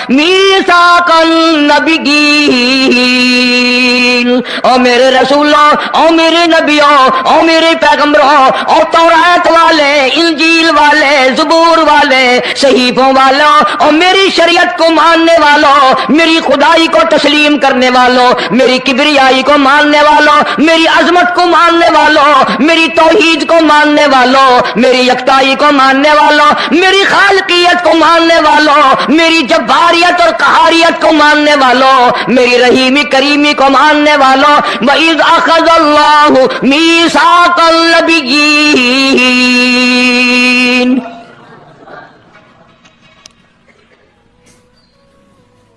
S2: मीसाक़ल नबिय्यीन, ओ मेरे रसूलों, ओ मेरे नबियों, ओ मेरे पैगंबरों, ओ तौरात वाले, इंजील वाले, ज़बूर वाले, सहीफों वालों, और मेरी शरीयत को मानने वालों, मेरी खुदाई को तस्लीम करने वालों, मेरी किबरियाई को मानने वालों, मेरी अजमत को मानने वालों, मेरी तौहीद को मानने वालों, मेरी यकताई को मानने वालों, मेरी खालकियत को मानने वालों, मेरी जब्बारियत और कहारियत को मानने वालों, मेरी रहीमी करीमी को मानने वालों। वइज़ अख़ज़ल्लाहु मीसाक़ल नबिय्यीन,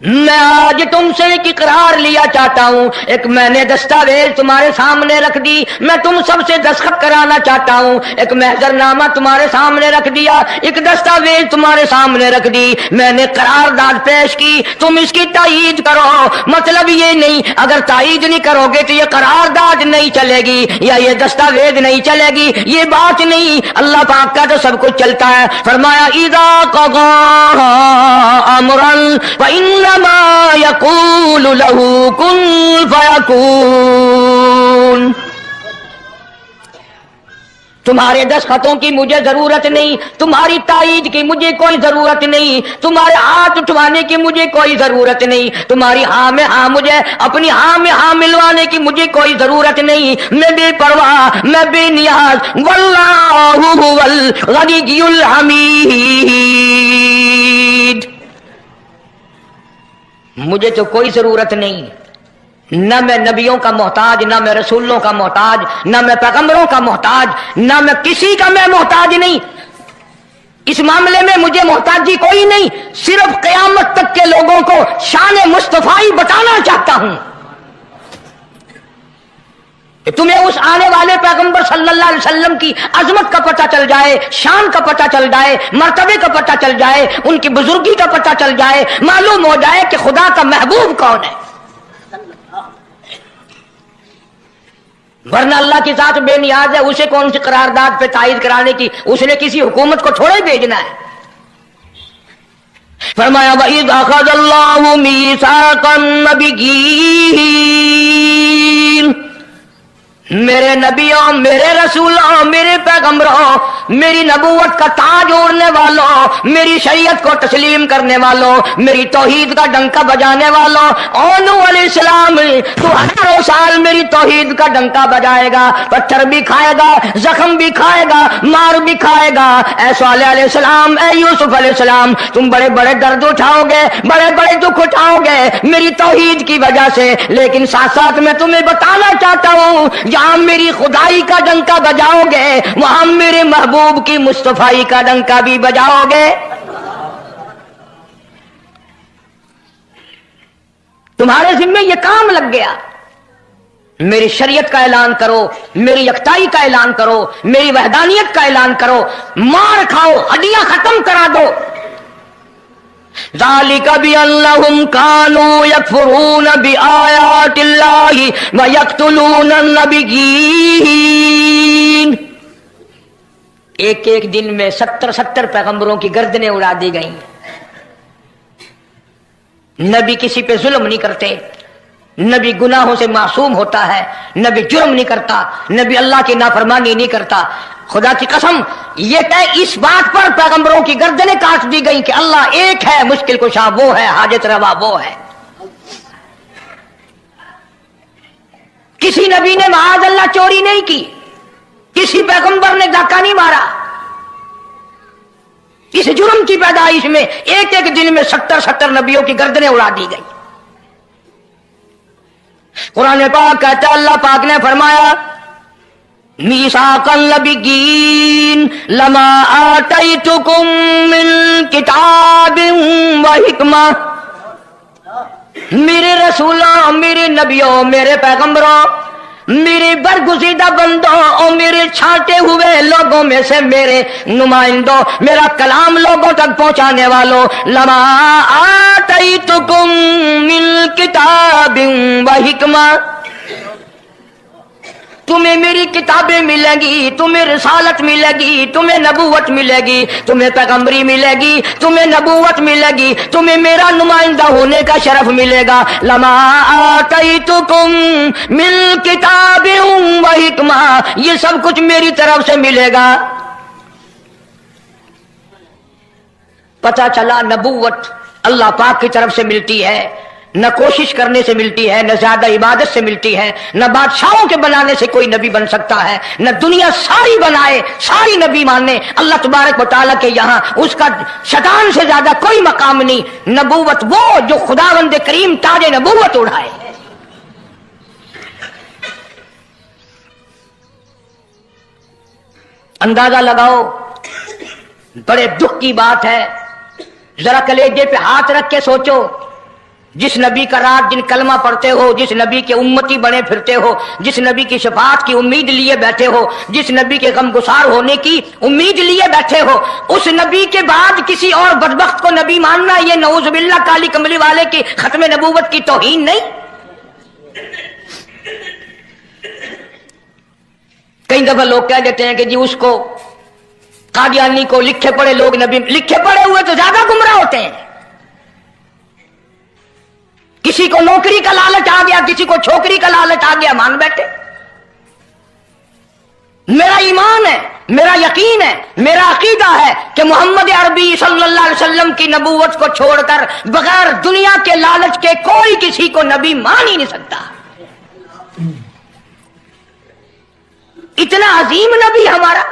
S2: میں آج تم سے ایک اقرار لیا چاہتا ہوں، ایک میں نے دستاویز تمہارے سامنے رکھ دی، میں تم سب سے دستخط کرانا چاہتا ہوں، ایک محضر نامہ تمہارے سامنے رکھ دیا، ایک دستاویز تمہارے سامنے رکھ دی، میں نے قرارداد پیش کی، تم اس کی تائید کرو۔ مطلب یہ نہیں اگر تائید نہیں کرو گے تو یہ قرارداد نہیں چلے گی یا یہ دستاویز نہیں چلے گی، یہ بات نہیں، اللہ پاک کا تو سب کچھ چلتا ہے۔ فرمایا اذا قضى امرا فانما يقول له كن فيكون۔ تمہارے دستخطوں کی مجھے ضرورت نہیں، تمہاری تائید کی مجھے کوئی ضرورت نہیں، تمہارے ہاتھ اٹھوانے کی مجھے کوئی ضرورت نہیں، تمہاری ہاں میں ہاں مجھے اپنی ہاں میں ہاں ملوانے کی مجھے کوئی ضرورت نہیں، میں بے پرواہ، میں بے نیاز، واللہ هو الغنی الحمید۔ مجھے تو کوئی ضرورت نہیں، نہ میں نبیوں کا محتاج، نہ میں رسولوں کا محتاج، نہ میں پیغمبروں کا محتاج، نہ میں کسی کا میں محتاج نہیں، اس معاملے میں مجھے محتاجی کوئی نہیں، صرف قیامت تک کے لوگوں کو شان مصطفی بتانا چاہتا ہوں کہ تمہیں اس آنے والے پیغمبر صلی اللہ علیہ وسلم کی عظمت کا پتہ چل جائے، شان کا پتہ چل جائے، مرتبے کا پتہ چل جائے، ان کی بزرگی کا پتہ چل جائے، معلوم ہو جائے کہ خدا کا محبوب کون ہے۔ ورنہ اللہ کی ذات بے نیاز ہے، اسے کون سی قرارداد پہ تائید کرانے کی، اس نے کسی حکومت کو تھوڑے بھیجنا ہے۔ فرمایا وَإِذْ أَخَذَ اللَّهُ مِيثَاقَ النَّبِيِّينَ، میرے نبیوں، میرے رسولوں، میرے پیغمبروں، میری نبوت کا تاج اوڑھنے والوں، میری شریعت کو تسلیم کرنے والوں، میری توحید کا ڈنکا بجانے والوں، اور نوح علیہ السلام تو ہزاروں سال میری توحید کا ڈنکا بجائے گا، پتھر بھی کھائے گا، زخم بھی کھائے گا، مار بھی کھائے گا۔ اے صالح علیہ السلام، اے یوسف علیہ السلام، تم بڑے بڑے درد اٹھاؤ گے، بڑے بڑے دکھ اٹھاؤ گے میری توحید کی وجہ سے، لیکن ساتھ ساتھ میں تمہیں بتانا چاہتا ہوں جہاں میری خدائی کا ڈنکا بجاؤ گے وہاں میرے محبوب کی مصطفی کا ڈنکا بھی بجاؤ گے۔ تمہارے ذمہ یہ کام لگ گیا، میری شریعت کا اعلان کرو، میری یکتائی کا اعلان کرو، میری وحدانیت کا اعلان کرو، مار کھاؤ، ہڈیاں ختم کرا دو۔ ذالک بأنہم کانوا یکفرون بآیات اللہ ویقتلون النبیین۔ ایک ایک دن میں 70 پیغمبروں کی گردنیں اڑا دی گئیں۔ نبی کسی پہ ظلم نہیں کرتے، نبی گناہوں سے معصوم ہوتا ہے، نبی جرم نہیں کرتا، نبی اللہ کی نافرمانی نہیں کرتا۔ خدا کی قسم یہ طے اس بات پر پیغمبروں کی گردنیں کاٹ دی گئیں کہ اللہ ایک ہے، مشکل کشا وہ ہے، حاجت روا وہ ہے۔ کسی نبی نے معاذ اللہ چوری نہیں کی، کسی پیغمبر نے ڈاکہ نہیں مارا۔ اس جرم کی پیدائش میں ایک ایک دن میں 70 نبیوں کی گردنیں اڑا دی گئی۔ قرآن پاک کہتا ہے، اللہ پاک نے فرمایا میثاق النبیین لما آتیتکم من کتاب و حکمہ، میرے رسولوں، میرے نبیوں، میرے پیغمبروں، میرے برگزیدہ بندوں اور میرے چھانٹے ہوئے لوگوں میں سے میرے نمائندوں، میرا کلام لوگوں تک پہنچانے والوں، لما آتیتکم من کتاب و حکمہ، تمہیں میری کتابیں ملیں گی، تمہیں رسالت ملے گی، تمہیں نبوت ملے گی، تمہیں پیغمبری ملے گی، تمہیں نبوت ملے گی، تمہیں میرا نمائندہ ہونے کا شرف ملے گا۔ لما آتیتکم من کتاب و حکمہ، یہ سب کچھ میری طرف سے ملے گا۔ پتہ چلا نبوت اللہ پاک کی طرف سے ملتی ہے، نہ کوشش کرنے سے ملتی ہے، نہ زیادہ عبادت سے ملتی ہے، نہ بادشاہوں کے بنانے سے کوئی نبی بن سکتا ہے، نہ دنیا ساری بنائے ساری نبی مانے اللہ تبارک و تعالیٰ کے یہاں اس کا شیطان سے زیادہ کوئی مقام نہیں۔ نبوت وہ جو خداوند کریم تاج نبوت اڑائے۔ اندازہ لگاؤ، بڑے دکھ کی بات ہے، ذرا کلیجے پہ ہاتھ رکھ کے سوچو، जिस नबी का रात दिन कलमा पढ़ते हो, जिस नबी के उम्मती बने फिरते हो, जिस नबी की शफाअत की उम्मीद लिए बैठे हो, जिस नबी के गमगुसार होने की उम्मीद लिए बैठे हो, उस नबी के बाद किसी और बदबख्त को नबी मानना ये नऊजुबिल्लाह काली कमली वाले की खत्म नबूवत की तौहीन नहीं? कई दफा लोग कह देते हैं कि जी उसको कादियानी को लिखे पढ़े लोग नबी, लिखे पढ़े हुए तो ज्यादा गुमराह होते हैं। किसी को नौकरी का लालच आ गया, किसी को छोकरी का लालच आ गया, मान बैठे। मेरा ईमान है, मेरा यकीन है, मेरा अकीदा है कि मोहम्मद अरबी सल्लल्लाहु अलैहि वसल्लम की नबूवत को छोड़कर बगैर दुनिया के लालच के कोई किसी को नबी मान ही नहीं सकता। इतना अजीम नबी हमारा,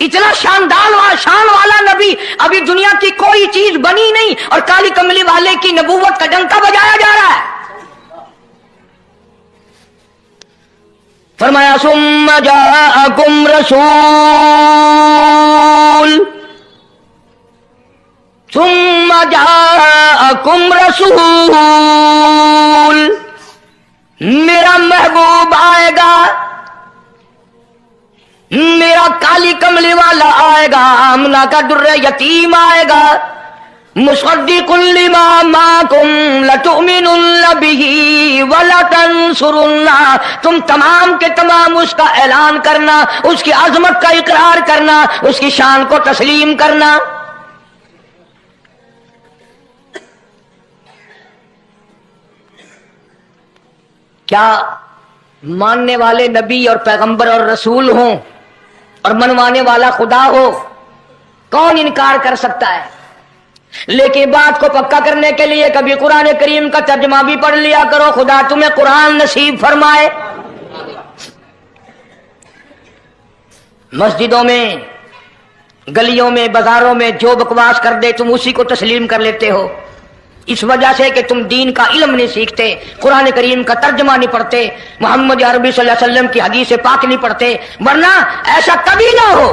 S2: इतना शानदार शान वाला नबी, अभी दुनिया की कोई चीज बनी नहीं और काली कमली वाले की नबूवत का डंका बजाया जा रहा है। फरमाया सुम्मा जाअकुम रसूल, सुम्मा जाअकुम रसूल, मेरा महबूब आएगा, मेरा काली कमली वाला आएगा, आमना का दुर्रे यतीम आएगा, मुसद्दिकुन लिमा माकुम लतुमिनुन बिही वला तंसुरुन्ना, तुम तमाम के तमाम उसका ऐलान करना, उसकी अजमत का इकरार करना, उसकी शान को तस्लीम करना। क्या मानने वाले नबी और पैगंबर और रसूल हों और मनवाने वाला खुदा हो, कौन इनकार कर सकता है? लेकिन बात को पक्का करने के लिए कभी कुरान करीम का तर्जुमा भी पढ़ लिया करो। खुदा तुम्हें कुरान नसीब फरमाए। मस्जिदों में, गलियों में, बाजारों में जो बकवास कर दे तुम उसी को तस्लीम कर लेते हो, इस वजह से कि तुम दीन का इल्म नहीं सीखते, कुरान करीम का तर्जुमा नहीं पढ़ते, मोहम्मद अरबी सल्लल्लाहु अलैहि वसल्लम की हदीस पाक नहीं पढ़ते। वरना ऐसा कभी ना हो।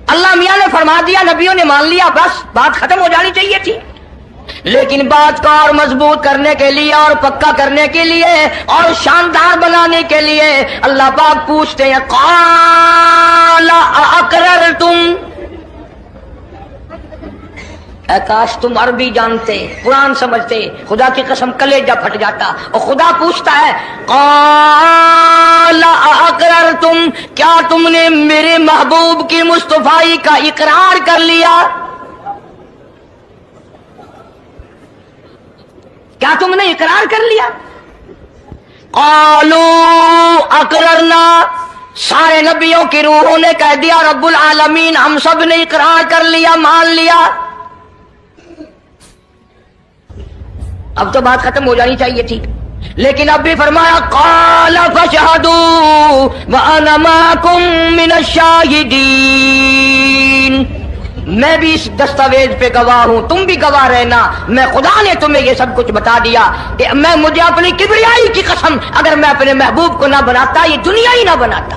S2: अल्लाह मियां ने फरमा दिया, नबियों ने मान लिया, बस बात खत्म हो जानी चाहिए थी। लेकिन बात को और मजबूत करने के लिए और पक्का करने के लिए और शानदार बनाने के लिए अल्लाह पाक पूछते हैं, क़ाला अक़ररतुम, काश तुम अरबी जानते, कुरान समझते, खुदा की कसम कलेजा फट जाता। और खुदा पूछता है, क़ाला अक़ररतुम, क्या तुमने मेरे महबूब की मुस्तफाई का इकरार कर लिया? क्या तुमने इकरार कर लिया? क़ालू अक़ररना, सारे नबियों की रूहों ने कह दिया, रब्बुल आलमीन हम सब ने इकरार कर लिया, मान लिया। अब तो बात खत्म हो जानी चाहिए थी, लेकिन अब भी फरमाया, क़ाल फशहदू व अना माकुम मिनश शाहिदीन, मैं भी इस दस्तावेज पे गवाह हूं, तुम भी गवाह रहना। मैं खुदा ने तुम्हें ये सब कुछ बता दिया कि मैं, मुझे अपनी किबरियाई की कसम, अगर मैं अपने महबूब को ना बनाता ये दुनिया ही ना बनाता।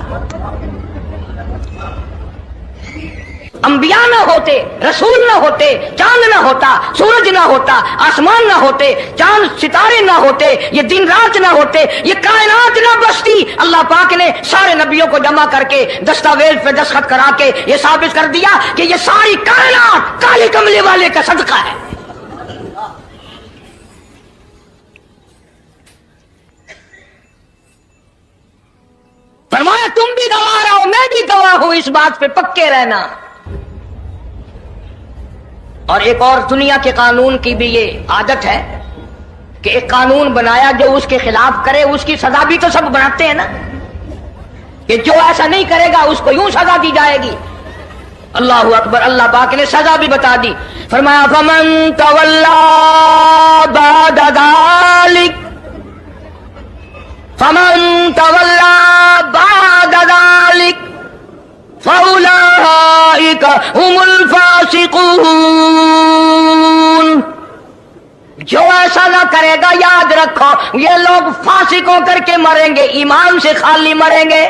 S2: अंबिया ना होते, रसूल ना होते, चांद ना होता, सूरज ना होता, आसमान ना होते, चांद सितारे ना होते, ये दिन रात ना होते, ये कायनात ना बसती। अल्लाह पाक ने सारे नबियों को जमा करके दस्तावेज पे दस्तखत करा के ये साबित कर दिया कि ये सारी कायनात काले कमले वाले का सदका है। फरमाया तुम भी गवाह रहो, मैं भी गवाह हूं, इस बात पे पक्के रहना। और एक और दुनिया के कानून की भी ये आदत है कि एक कानून बनाया, जो उसके खिलाफ करे उसकी सजा भी तो सब बनाते हैं ना, कि जो ऐसा नहीं करेगा उसको यूं सजा दी जाएगी। अल्लाहु अकबर, अल्लाह पाक ने सजा भी बता दी। फरमाया फमन तवल्ला बाद ज़ालिक, फमन तवल्ला बाद ज़ालिक फउलाइका हुमुल फासिकून, जो ऐसा ना करेगा याद रखो ये लोग फासिक होकर के मरेंगे, ईमान से खाली मरेंगे।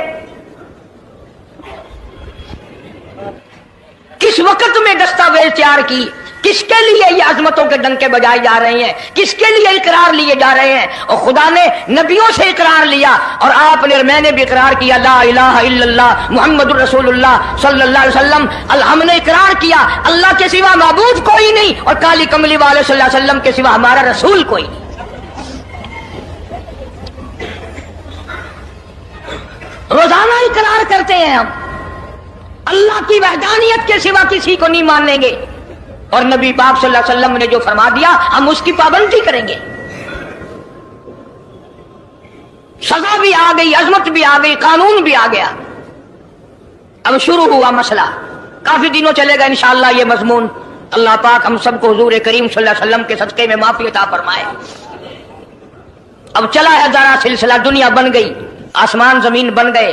S2: किस वक्त में दस्तावेज तैयार की, किसके लिए ये अजमतों के डंके बजाए जा रहे हैं, किसके लिए इकरार लिए जा रहे हैं। और खुदा ने नबियों से इकरार लिया और आपने और मैंने भी इकरार किया, ला इलाहा इल्लल्लाह मुहम्मदुर रसूलुल्लाह सल्लल्लाहु अलैहि वसल्लम। हमने इकरार किया अल्लाह के सिवा माबूद कोई नहीं और काली कमली वाले सल्लल्लाहु अलैहि वसल्लम के सिवा हमारा रसूल कोई नहीं। रोजाना इकरार करते हैं हम, अल्लाह की वहदानियत के सिवा किसी को नहीं मानेंगे और नबी पाक सल्लल्लाहु अलैहि वसल्लम ने जो फरमा दिया हम उसकी पाबंदी करेंगे। सजा भी आ गई, अजमत भी आ गई, कानून भी आ गया। अब शुरू हुआ मसला, काफी दिनों चलेगा इंशाअल्लाह ये मजमून। अल्लाह पाक हम सबको हुजूर करीम सल्लल्लाहु अलैहि वसल्लम के सदके में माफी अता फरमाए। अब चला है जरा सिलसिला, दुनिया बन गई, आसमान जमीन बन गए,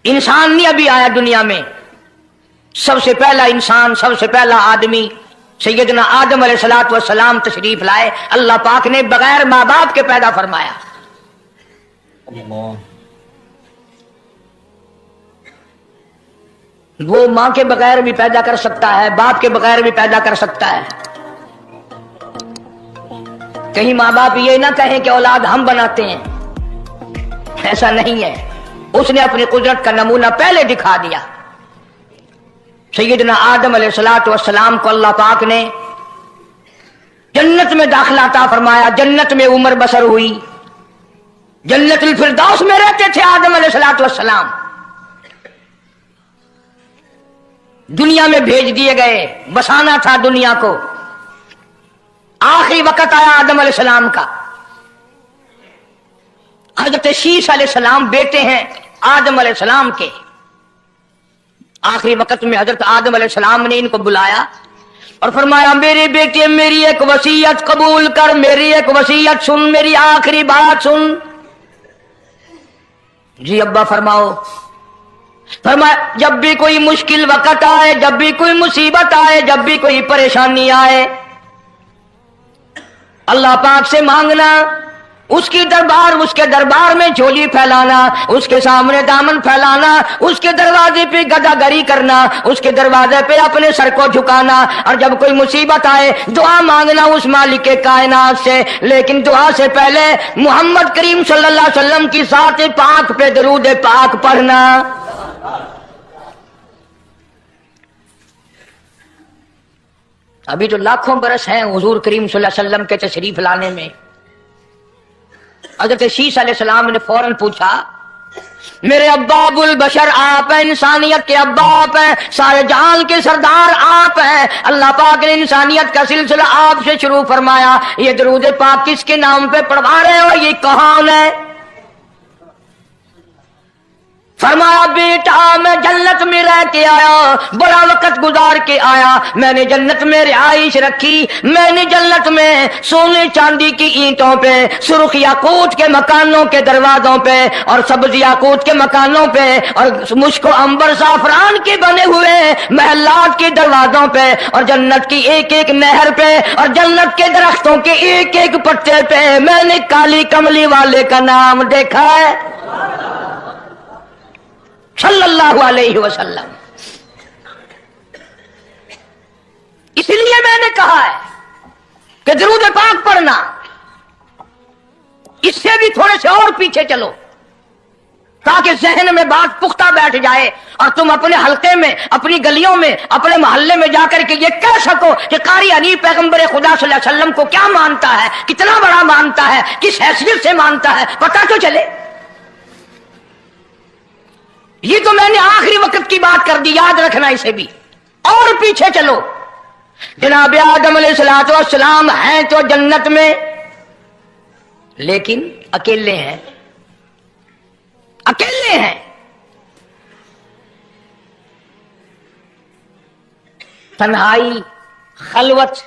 S2: इंसान नहीं अभी आया दुनिया में। सबसे पहला इंसान, सबसे पहला आदमी सैयदना आदम अलैहिस्सलातु वस्सलाम तशरीफ लाए। अल्लाह पाक ने बगैर माँ बाप के पैदा फरमाया। वो मां के बगैर भी पैदा कर सकता है, बाप के बगैर भी पैदा कर सकता है। कहीं माँ बाप ये ना कहें कि औलाद हम बनाते हैं, ऐसा नहीं है। उसने अपनी कुदरत का नमूना पहले दिखा दिया। सैयदना आदम अलैहिस्सलातु वस्सलाम को अल्लाह पाक ने जन्नत में दाखिला अता फरमाया, जन्नत में उम्र बसर हुई, जन्नतुल फिरदौस में रहते थे आदम अलैहिस्सलातु वस्सलाम। दुनिया में भेज दिए गए, बसाना था दुनिया को। आखिरी वक्त आया आदम अलैहिस्सलाम का। हजरत शीश अलैहिस्सलाम बेटे हैं आदम अलैहिस्सलाम के। आखिरी वक्त में हजरत आदम अलैहिस्सलाम ने इनको बुलाया और फरमाया, मेरे बेटे मेरी एक वसीयत कबूल कर, मेरी एक वसीयत सुन, मेरी आखिरी बात सुन। जी अब्बा फरमाओ। फरमाया, जब भी कोई मुश्किल वक्त आए, जब भी कोई मुसीबत आए, जब भी कोई परेशानी आए, अल्लाह पाक से मांगना, उसके दरबार में झोली फैलाना, उसके सामने दामन फैलाना, उसके दरवाजे पे गदागरी करना, उसके दरवाजे पे अपने सर को झुकाना। और जब कोई मुसीबत आए दुआ मांगना उस मालिक के कायनात से। लेकिन दुआ से पहले मोहम्मद करीम सल्लल्लाहु अलैहि वसल्लम की साथ पाक पे दरूद पाक पढ़ना। अभी तो लाखों बरस हैं हुजूर करीम सल्लल्लाहु अलैहि वसल्लम के तशरीफ लाने में। हज़रत शीश अलैहिस्सलाम ने फौरन पूछा, मेरे अब्बा अबुल बशर आप हैं, इंसानियत के अब्बा आप हैं, सारे जहान के सरदार आप हैं। अल्लाह पाक ने इंसानियत का सिलसिला आपसे शुरू फरमाया। ये दरूद पाक किसके नाम पे पढ़वा रहे हो, ये कौन है? फरमाया, बेटा मैं जन्नत में रह के आया, बड़ा वक्त गुजार के आया, मैंने जन्नत में रिहाइश रखी, मैंने जन्नत में सोने चांदी की ईंटों पे, सुर्ख याकूत के मकानों के दरवाजों पे और सब्ज याकूत के मकानों पे और मुश्क अंबर साफरान के बने हुए महलात के दरवाजों पे और जन्नत की एक एक नहर पे और जन्नत के दरख्तों के एक एक पत्ते पे मैंने काली कमली वाले का नाम देखा है सल्लल्लाहु अलैहि वसल्लम। इसलिए मैंने कहा है कि दरूद पाक पढ़ना। इससे भी थोड़े से और पीछे चलो ताकि जहन में बात पुख्ता बैठ जाए और तुम अपने हल्के में, अपनी गलियों में, अपने मोहल्ले में जाकर के ये कह सको कि कारी हनीफ पैगंबर खुदा सल्लल्लाहु अलैहि वसल्लम को क्या मानता है, कितना बड़ा मानता है, किस हैसियत से मानता है, पता तो चले। ये तो मैंने आखिरी वक्त की बात कर दी, याद रखना इसे भी। और पीछे चलो, जनाब आदम अलैहिस्सलातु वस्सलाम हैं तो जन्नत में, लेकिन अकेले हैं, अकेले हैं। तन्हाई, खलवत,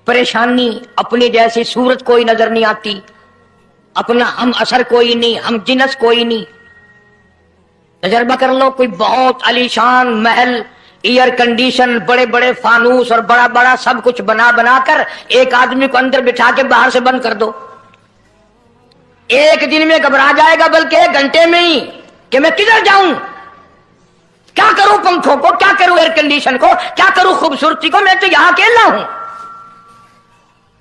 S2: परेशानी, अपनी जैसी सूरत कोई नजर नहीं आती, अपना हम असर कोई नहीं, हम जिनस कोई नहीं। तजर्बा कर लो, कोई बहुत आलीशान महल, एयर कंडीशन, बड़े बड़े फानूस और बड़ा बड़ा सब कुछ बना बना कर एक आदमी को अंदर बिठा के बाहर से बंद कर दो, एक दिन में घबरा जाएगा, बल्कि एक घंटे में ही कि मैं किधर जाऊं। क्या करूं पंखों को, क्या करूं एयर कंडीशन को, क्या करूं खूबसूरती को, मैं तो यहां अकेला हूं।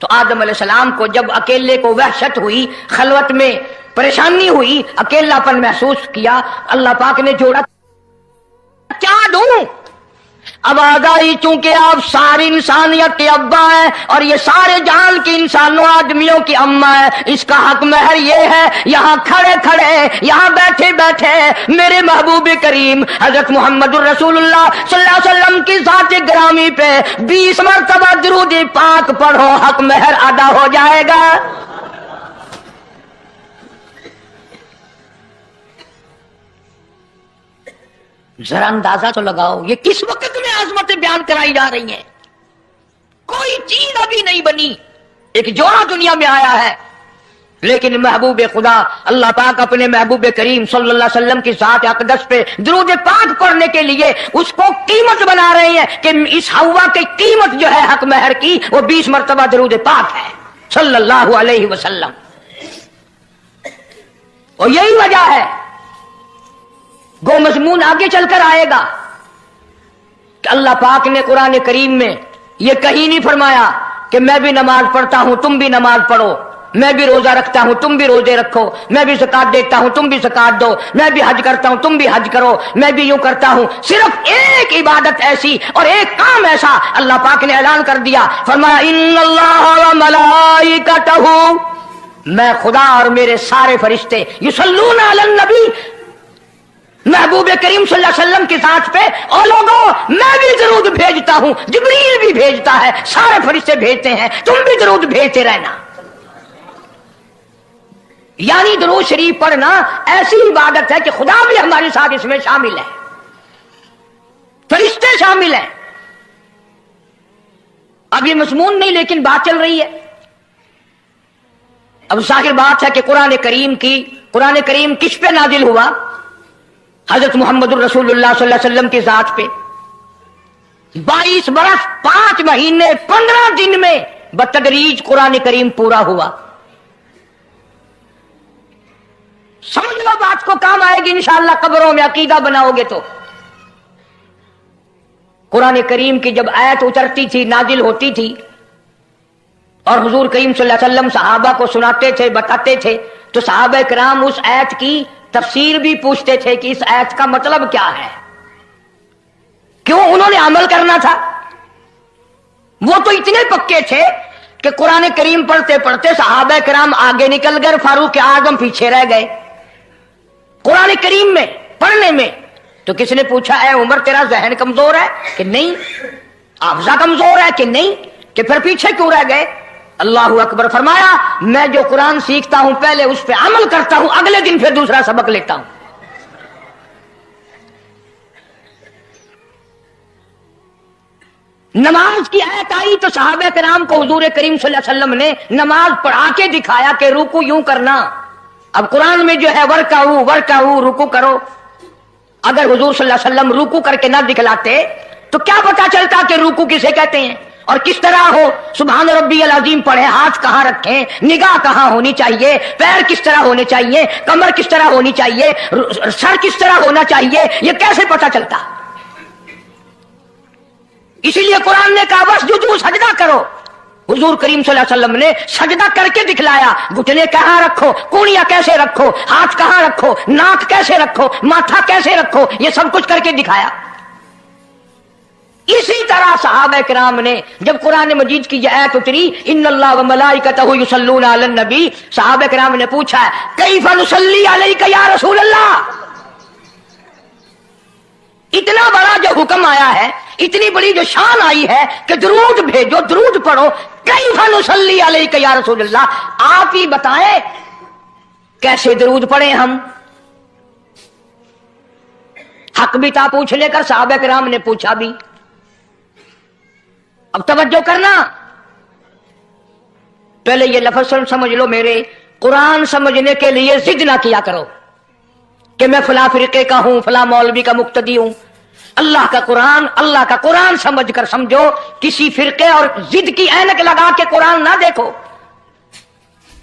S2: तो आदम अलैहिस्सलाम को जब अकेले को वहशत हुई, खलवत में परेशानी हुई, अकेलापन महसूस किया, अल्लाह पाक ने जोड़ा क्या दूं। आवाज आई चूंकि आप सारी इंसानियत के अब्बा है और ये सारे जहान की इंसानों आदमियों की अम्मा है, इसका हक महर ये है, यहाँ खड़े खड़े, यहाँ बैठे बैठे मेरे महबूब करीम हजरत मोहम्मद रसूलुल्लाह सल्लल्लाहु अलैहि वसल्लम की ज़ात ग्रामी पे 20 मरतबा दुरूद पाक पढ़ो, हक महर अदा हो जाएगा। जरा अंदाजा तो लगाओ ये किस वक्त में आजमतें बयान कराई जा रही हैं। कोई चीज अभी नहीं बनी, एक जोड़ा दुनिया में आया है, लेकिन महबूब खुदा अल्लाह पाक अपने महबूब करीम सल्लल्लाहु अलैहि वसल्लम की ज़ात अक़दस पे दुरूद पाक पढ़ने के लिए उसको कीमत बना रहे हैं कि इस हवा की कीमत जो है हक महर की वो 20 मरतबा दुरूद पाक है सल्लल्लाहु अलैहि वसल्लम। और यही वजह है, गो मज़मून आगे चलकर आएगा कि अल्लाह पाक ने कुरान करीम में ये कहीं नहीं फरमाया कि मैं भी नमाज पढ़ता हूं तुम भी नमाज पढ़ो, मैं भी रोजा रखता हूं तुम भी रोजे रखो, मैं भी ज़कात देता हूं तुम भी ज़कात दो, मैं भी हज करता हूं तुम भी हज करो, मैं भी यूं करता हूं। सिर्फ एक इबादत ऐसी और एक काम ऐसा अल्लाह पाक ने ऐलान कर दिया, फरमाया इन्नल्लाह व मलाइकतहू, मैं खुदा और मेरे सारे फरिश्ते युसल्लूना अलन नबी, महबूब करीम सल्लल्लाहु अलैहि वसल्लम के साथ पे, और लोगों मैं भी दरूद भेजता हूं, जिब्रील भी भेजता है, सारे फरिश्ते भेजते हैं, तुम भी दरूद भेजते रहना। यानी दरूद शरीफ पढ़ना ऐसी इबादत है कि खुदा भी हमारे साथ इसमें शामिल है, फरिश्ते शामिल हैं। अब ये मज़मून नहीं, लेकिन बात चल रही है। अब जाहिर बात है कि कुरान करीम किस पे नाजिल हुआ? हजरत मोहम्मद रसूलुल्लाह सल्लल्लाहु अलैहि वसल्लम की जात पे 22 बरस 5 महीने 15 दिन में बतदरीज कुरान करीम पूरा हुआ। समझ लो बात को, काम आएगी इंशाअल्लाह कब्रों में अकीदा बनाओगे तो। कुरान करीम की जब आयत उतरती थी, नाजिल होती थी, और हुजूर करीम सल्लल्लाहु अलैहि वसल्लम सहाबा को सुनाते थे, बताते थे, तो सहाबा किराम उस आयत की तफसीर भी पूछते थे कि इस आयत का मतलब क्या है, क्यों उन्होंने अमल करना था। वो तो इतने पक्के थे कि कुरान करीम पढ़ते पढ़ते सहाबा किराम आगे निकल गए, फारूक आजम पीछे रह गए कुरान करीम में पढ़ने में। तो किसने पूछा, ऐ उमर तेरा जहन कमजोर है कि नहीं, हाफजा कमजोर है कि नहीं, कि फिर पीछे क्यों रह गए? अल्लाह अकबर। फरमाया मैं जो कुरान सीखता हूं पहले उस पर अमल करता हूं, अगले दिन फिर दूसरा सबक लेता हूं। नमाज की आयत आई तो सहाबा किराम को हुजूर करीम सल्लल्लाहु अलैहि वसल्लम ने नमाज पढ़ा के दिखाया कि रुकू यूं करना। अब कुरान में जो है वर्काऊ रुकू करो, अगर हुजूर सल्लल्लाहु अलैहि वसल्लम रुकू करके ना दिखलाते तो क्या पता चलता कि रुकू किसे कहते हैं और किस तरह हो। सुभान रब्बियल अज़ीम पढ़े, हाथ कहां रखें, निगाह कहां होनी चाहिए, पैर किस तरह होने चाहिए, कमर किस तरह होनी चाहिए, सर किस तरह होना चाहिए, ये कैसे पता चलता? इसीलिए कुरान ने कहा वस्जुदू, सजदा करो। हुजूर करीम सल्लल्लाहु अलैहि वसल्लम ने सजदा करके दिखलाया, घुटने कहां रखो, कूड़ियां कैसे रखो, हाथ कहां रखो, नाक कैसे रखो, माथा कैसे रखो, ये सब कुछ करके दिखाया। इसी तरह सहाबा किराम ने जब कुरान मजीद की आयत उतरी इन्नल्लाह व मलाइकतहू युसल्लूना अलन नबी, सहाबा किराम ने पूछा कैफ़ा नुसल्ली अलैका या रसूल अल्लाह। इतना बड़ा जो हुक्म आया है, इतनी बड़ी जो शान आई है कि दरूद भेजो, दरूद पढ़ो, कैफ़ा नुसल्ली अलैका या रसूल अल्लाह, आप ही बताएं कैसे दरूद पढ़े हम। हक भी था पूछने का, सहाबा किराम ने पूछा भी। अब तवज्जो करना, पहले ये लफ्ज़ समझ लो मेरे, कुरान समझने के लिए जिद ना किया करो कि मैं फला फिरके का हूं, फला मौलवी का मुक्तदी हूं। अल्लाह का कुरान समझ कर समझो, किसी फिरके और जिद की ऐनक लगा के कुरान ना देखो।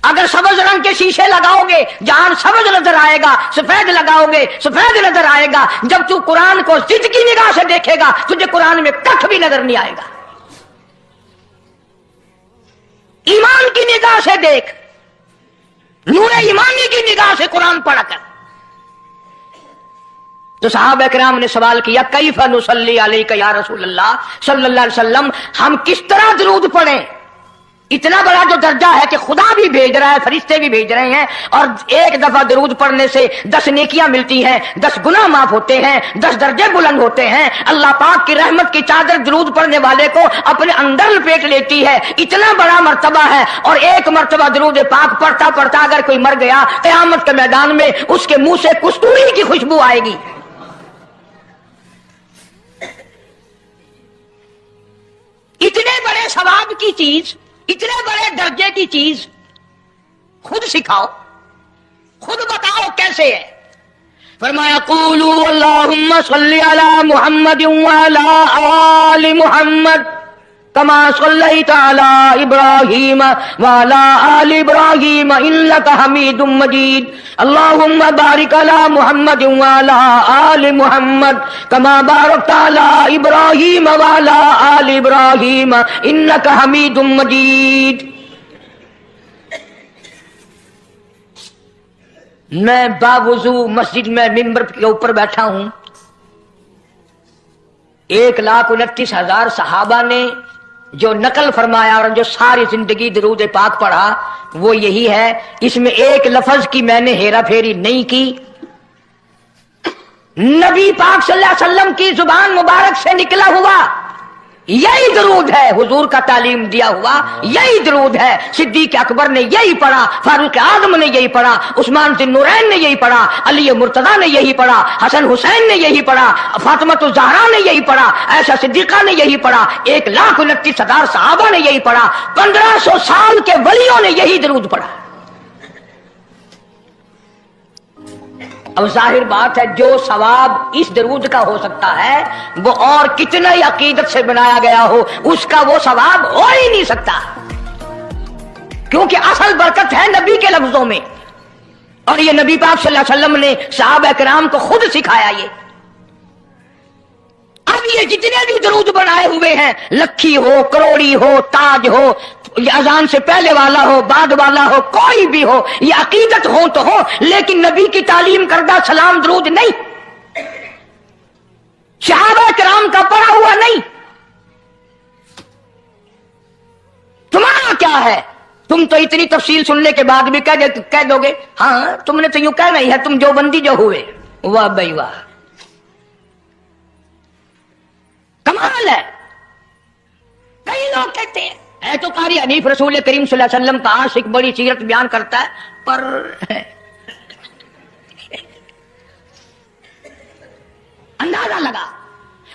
S2: अगर सब्ज रंग के शीशे लगाओगे जहां सब्ज नजर आएगा, सफेद लगाओगे सफेद नजर आएगा। जब तू कुरान को जिद की निगाह से देखेगा तुझे कुरान में कख भी नजर नहीं आएगा। ईमान की निगाह से देख, नूरे ईमानी की निगाह से कुरान पढ़ा कर। तो सहाबा किराम ने सवाल किया, कैफ़ नुसल्ली अलैका या रसूल अल्लाह सल्लल्लाहु अलैहि वसल्लम, हम किस तरह दरूद पढ़ें? इतना बड़ा जो दर्जा है कि खुदा भी भेज रहा है, फरिश्ते भी भेज रहे हैं, और एक दफा दरूद पढ़ने से 10 नेकियां मिलती हैं, 10 गुनाह माफ होते हैं, 10 दर्जे बुलंद होते हैं। अल्लाह पाक की रहमत की चादर दरूद पढ़ने वाले को अपने अंदर लपेट लेती है। इतना बड़ा मर्तबा है। और एक मर्तबा दरूद पाक पढ़ता पढ़ता अगर कोई मर गया, क़यामत के मैदान में उसके मुंह से कस्तूरी की खुशबू आएगी। इतने बड़े सवाब की चीज, इतने बड़े दर्जे की चीज खुद सिखाओ, खुद बताओ कैसे है। फरमाया क़ूलू अल्लाहुम्मा सल्ली अला मुहम्मद व अला आलि मुहम्मद कमा सल्लैता अला इब्राहीम व अला आलि इब्राहीम इन्नका हमीदुम मजीद। अल्लाहुम्मा बारिक अला मुहम्मद व अला आलि मुहम्मद कमा बारकता अला इब्राहीम व अला आलि इब्राहीम इन्नका हमीदुम मजीद। मैं बावुजू मस्जिद में मिंबर के ऊपर बैठा हूं। 1,29,000 सहाबा ने जो नकल फरमाया और जो सारी जिंदगी दरूद पाक पढ़ा वो यही है। इसमें एक लफ्ज की मैंने हेरा फेरी नहीं की। नबी पाक सल्लल्लाहु अलैहि वसल्लम की जुबान मुबारक से निकला हुआ यही दरूद है, हुजूर का तालीम दिया हुआ यही दरूद है। सिद्दीक अकबर ने यही पढ़ा, फारूक आजम ने यही पढ़ा, उस्मान ज़ुन्नुरैन ने यही पढ़ा, अली मुर्तजा ने यही पढ़ा, हसन हुसैन ने यही पढ़ा, फातिमा ज़हरा ने यही पढ़ा, आयशा सिद्दीका ने यही पढ़ा, 1,29,000 सहाबा ने यही पढ़ा, 1500 साल के वलियों ने यही दरूद पढ़ा। अब जाहिर बात है जो सवाब इस दरूद का हो सकता है वो और कितना ही अकीदत से बनाया गया हो उसका वो सवाब हो ही नहीं सकता, क्योंकि असल बरकत है नबी के लफ्जों में। और ये नबी पाक सल्लल्लाहु अलैहि वसल्लम ने सहाबा किराम को खुद सिखाया ये। अब ये जितने भी दरूद बनाए हुए हैं, लखी हो, करोड़ी हो, ताज हो, ये अजान से पहले वाला हो, बाद वाला हो, कोई भी हो, ये अकीदत हो तो हो, लेकिन नबी की तालीम करदा सलाम दरूद नहीं, सहाबा किराम का पढ़ा हुआ नहीं। तुम्हारा क्या है? तुम तो इतनी तफसील सुनने के बाद भी कह दोगे हाँ तुमने तो यूं कह नहीं है, तुम जो बंदी जो हुए। वाह भाई वाह, कमाल है। कई लोग कहते हैं है तो कारी हनीफ रसूल करीम सल्लल्लाहु अलैहि वसल्लम का आशिक, बड़ी सीरत बयान करता है, पर अंदाजा लगा।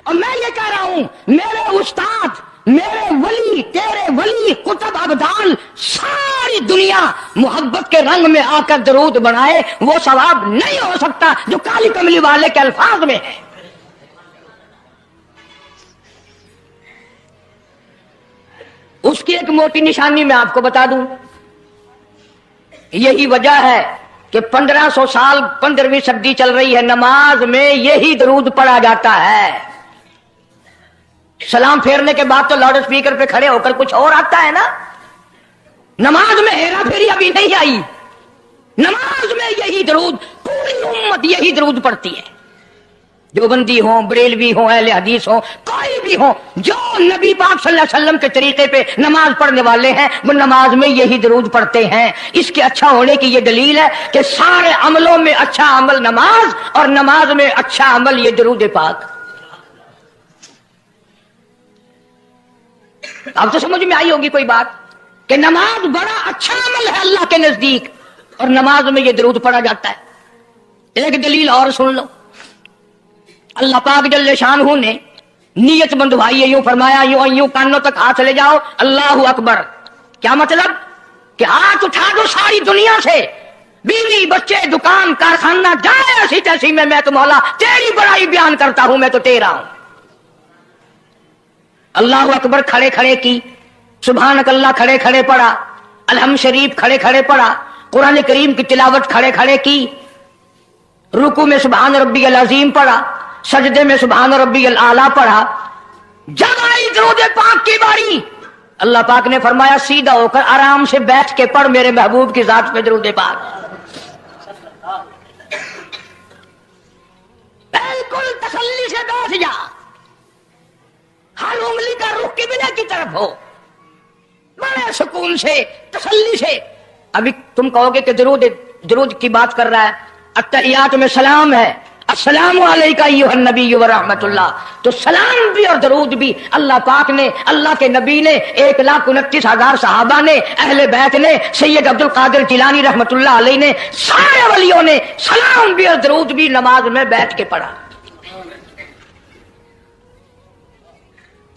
S2: और मैं ये कह रहा हूं मेरे उस्ताद, मेरे वली, तेरे वली, कुतुब अब्दाल, सारी दुनिया मोहब्बत के रंग में आकर दरूद बनाए, वो सवाब नहीं हो सकता जो काली कमली वाले के अल्फाज में है। उसकी एक मोटी निशानी मैं आपको बता दूं। यही वजह है कि 1500 साल 15वीं सदी चल रही है, नमाज में यही दरूद पढ़ा जाता है। सलाम फेरने के बाद तो लाउड स्पीकर पे खड़े होकर कुछ और आता है ना। नमाज में हेरा फेरी अभी नहीं आई, नमाज में यही दरूद, पूरी उम्मत यही दरूद पढ़ती है। जो बंदी हो, बरेलवी हो, अहले हदीस हो, कोई भी हो, जो नबी पाक सल्लल्लाहु अलैहि वसल्लम के तरीके पे नमाज पढ़ने वाले हैं वो नमाज में यही दरूद पढ़ते हैं। इसके अच्छा होने की ये दलील है कि सारे अमलों में अच्छा अमल नमाज, और नमाज में अच्छा अमल ये दरूद पाक। अब तो समझ में आई होगी कोई बात कि नमाज बड़ा अच्छा अमल है अल्लाह के नजदीक, और नमाज में ये दरूद पढ़ा जाता है। एक दलील और सुन लो। अल्लाह पाक जल्ले शानहू ने नियत बंधवाई है, यूं फरमाया यूं कानों तक हाथ ले जाओ, अल्लाहु अकबर। क्या मतलब? कि हाथ उठा दो सारी दुनिया से, बीवी बच्चे दुकान कारखाना जाए ऐसी तैसी में, मैं तो मौला तेरी बड़ाई बयान करता हूं, मैं तो तेरा हूं। अल्लाहु अकबर खड़े खड़े की, सुभानक अल्लाह खड़े खड़े पढ़ा, अलहम शरीफ खड़े खड़े पढ़ा, कुरान करीम की तिलावत खड़े खड़े की, रुकू में सुभान रब्बियल अजीम पढ़ा, सजदे में सुभान रब्बियल आला पढ़ा। जब आई दरूद पाक की बारी, अल्लाह पाक ने फरमाया सीधा होकर आराम से बैठ के पढ़ मेरे महबूब की जात पे दरूद पाक। बिल्कुल तसल्ली से बैठ जा, हर उंगली का रुख किबला की तरफ हो, बड़े सुकून से तसल्ली से। अभी तुम कहोगे कि दरूद की बात कर रहा है, अत्तहियात में सलाम है, अस्सलामु अलैका अय्युहन नबी व रहमतुल्लाह, तो सलाम भी और दरूद भी अल्लाह पाक ने, अल्लाह के नबी ने, 1,29,000 सहाबा ने, अहले बैत ने, सैयद अब्दुल कादिर जिलानी रहमतुल्लाह अलैह ने, सारे वलियों ने सलाम भी और दरूद भी नमाज में बैठ के पढ़ा।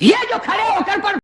S2: ये जो खड़े होकर पढ़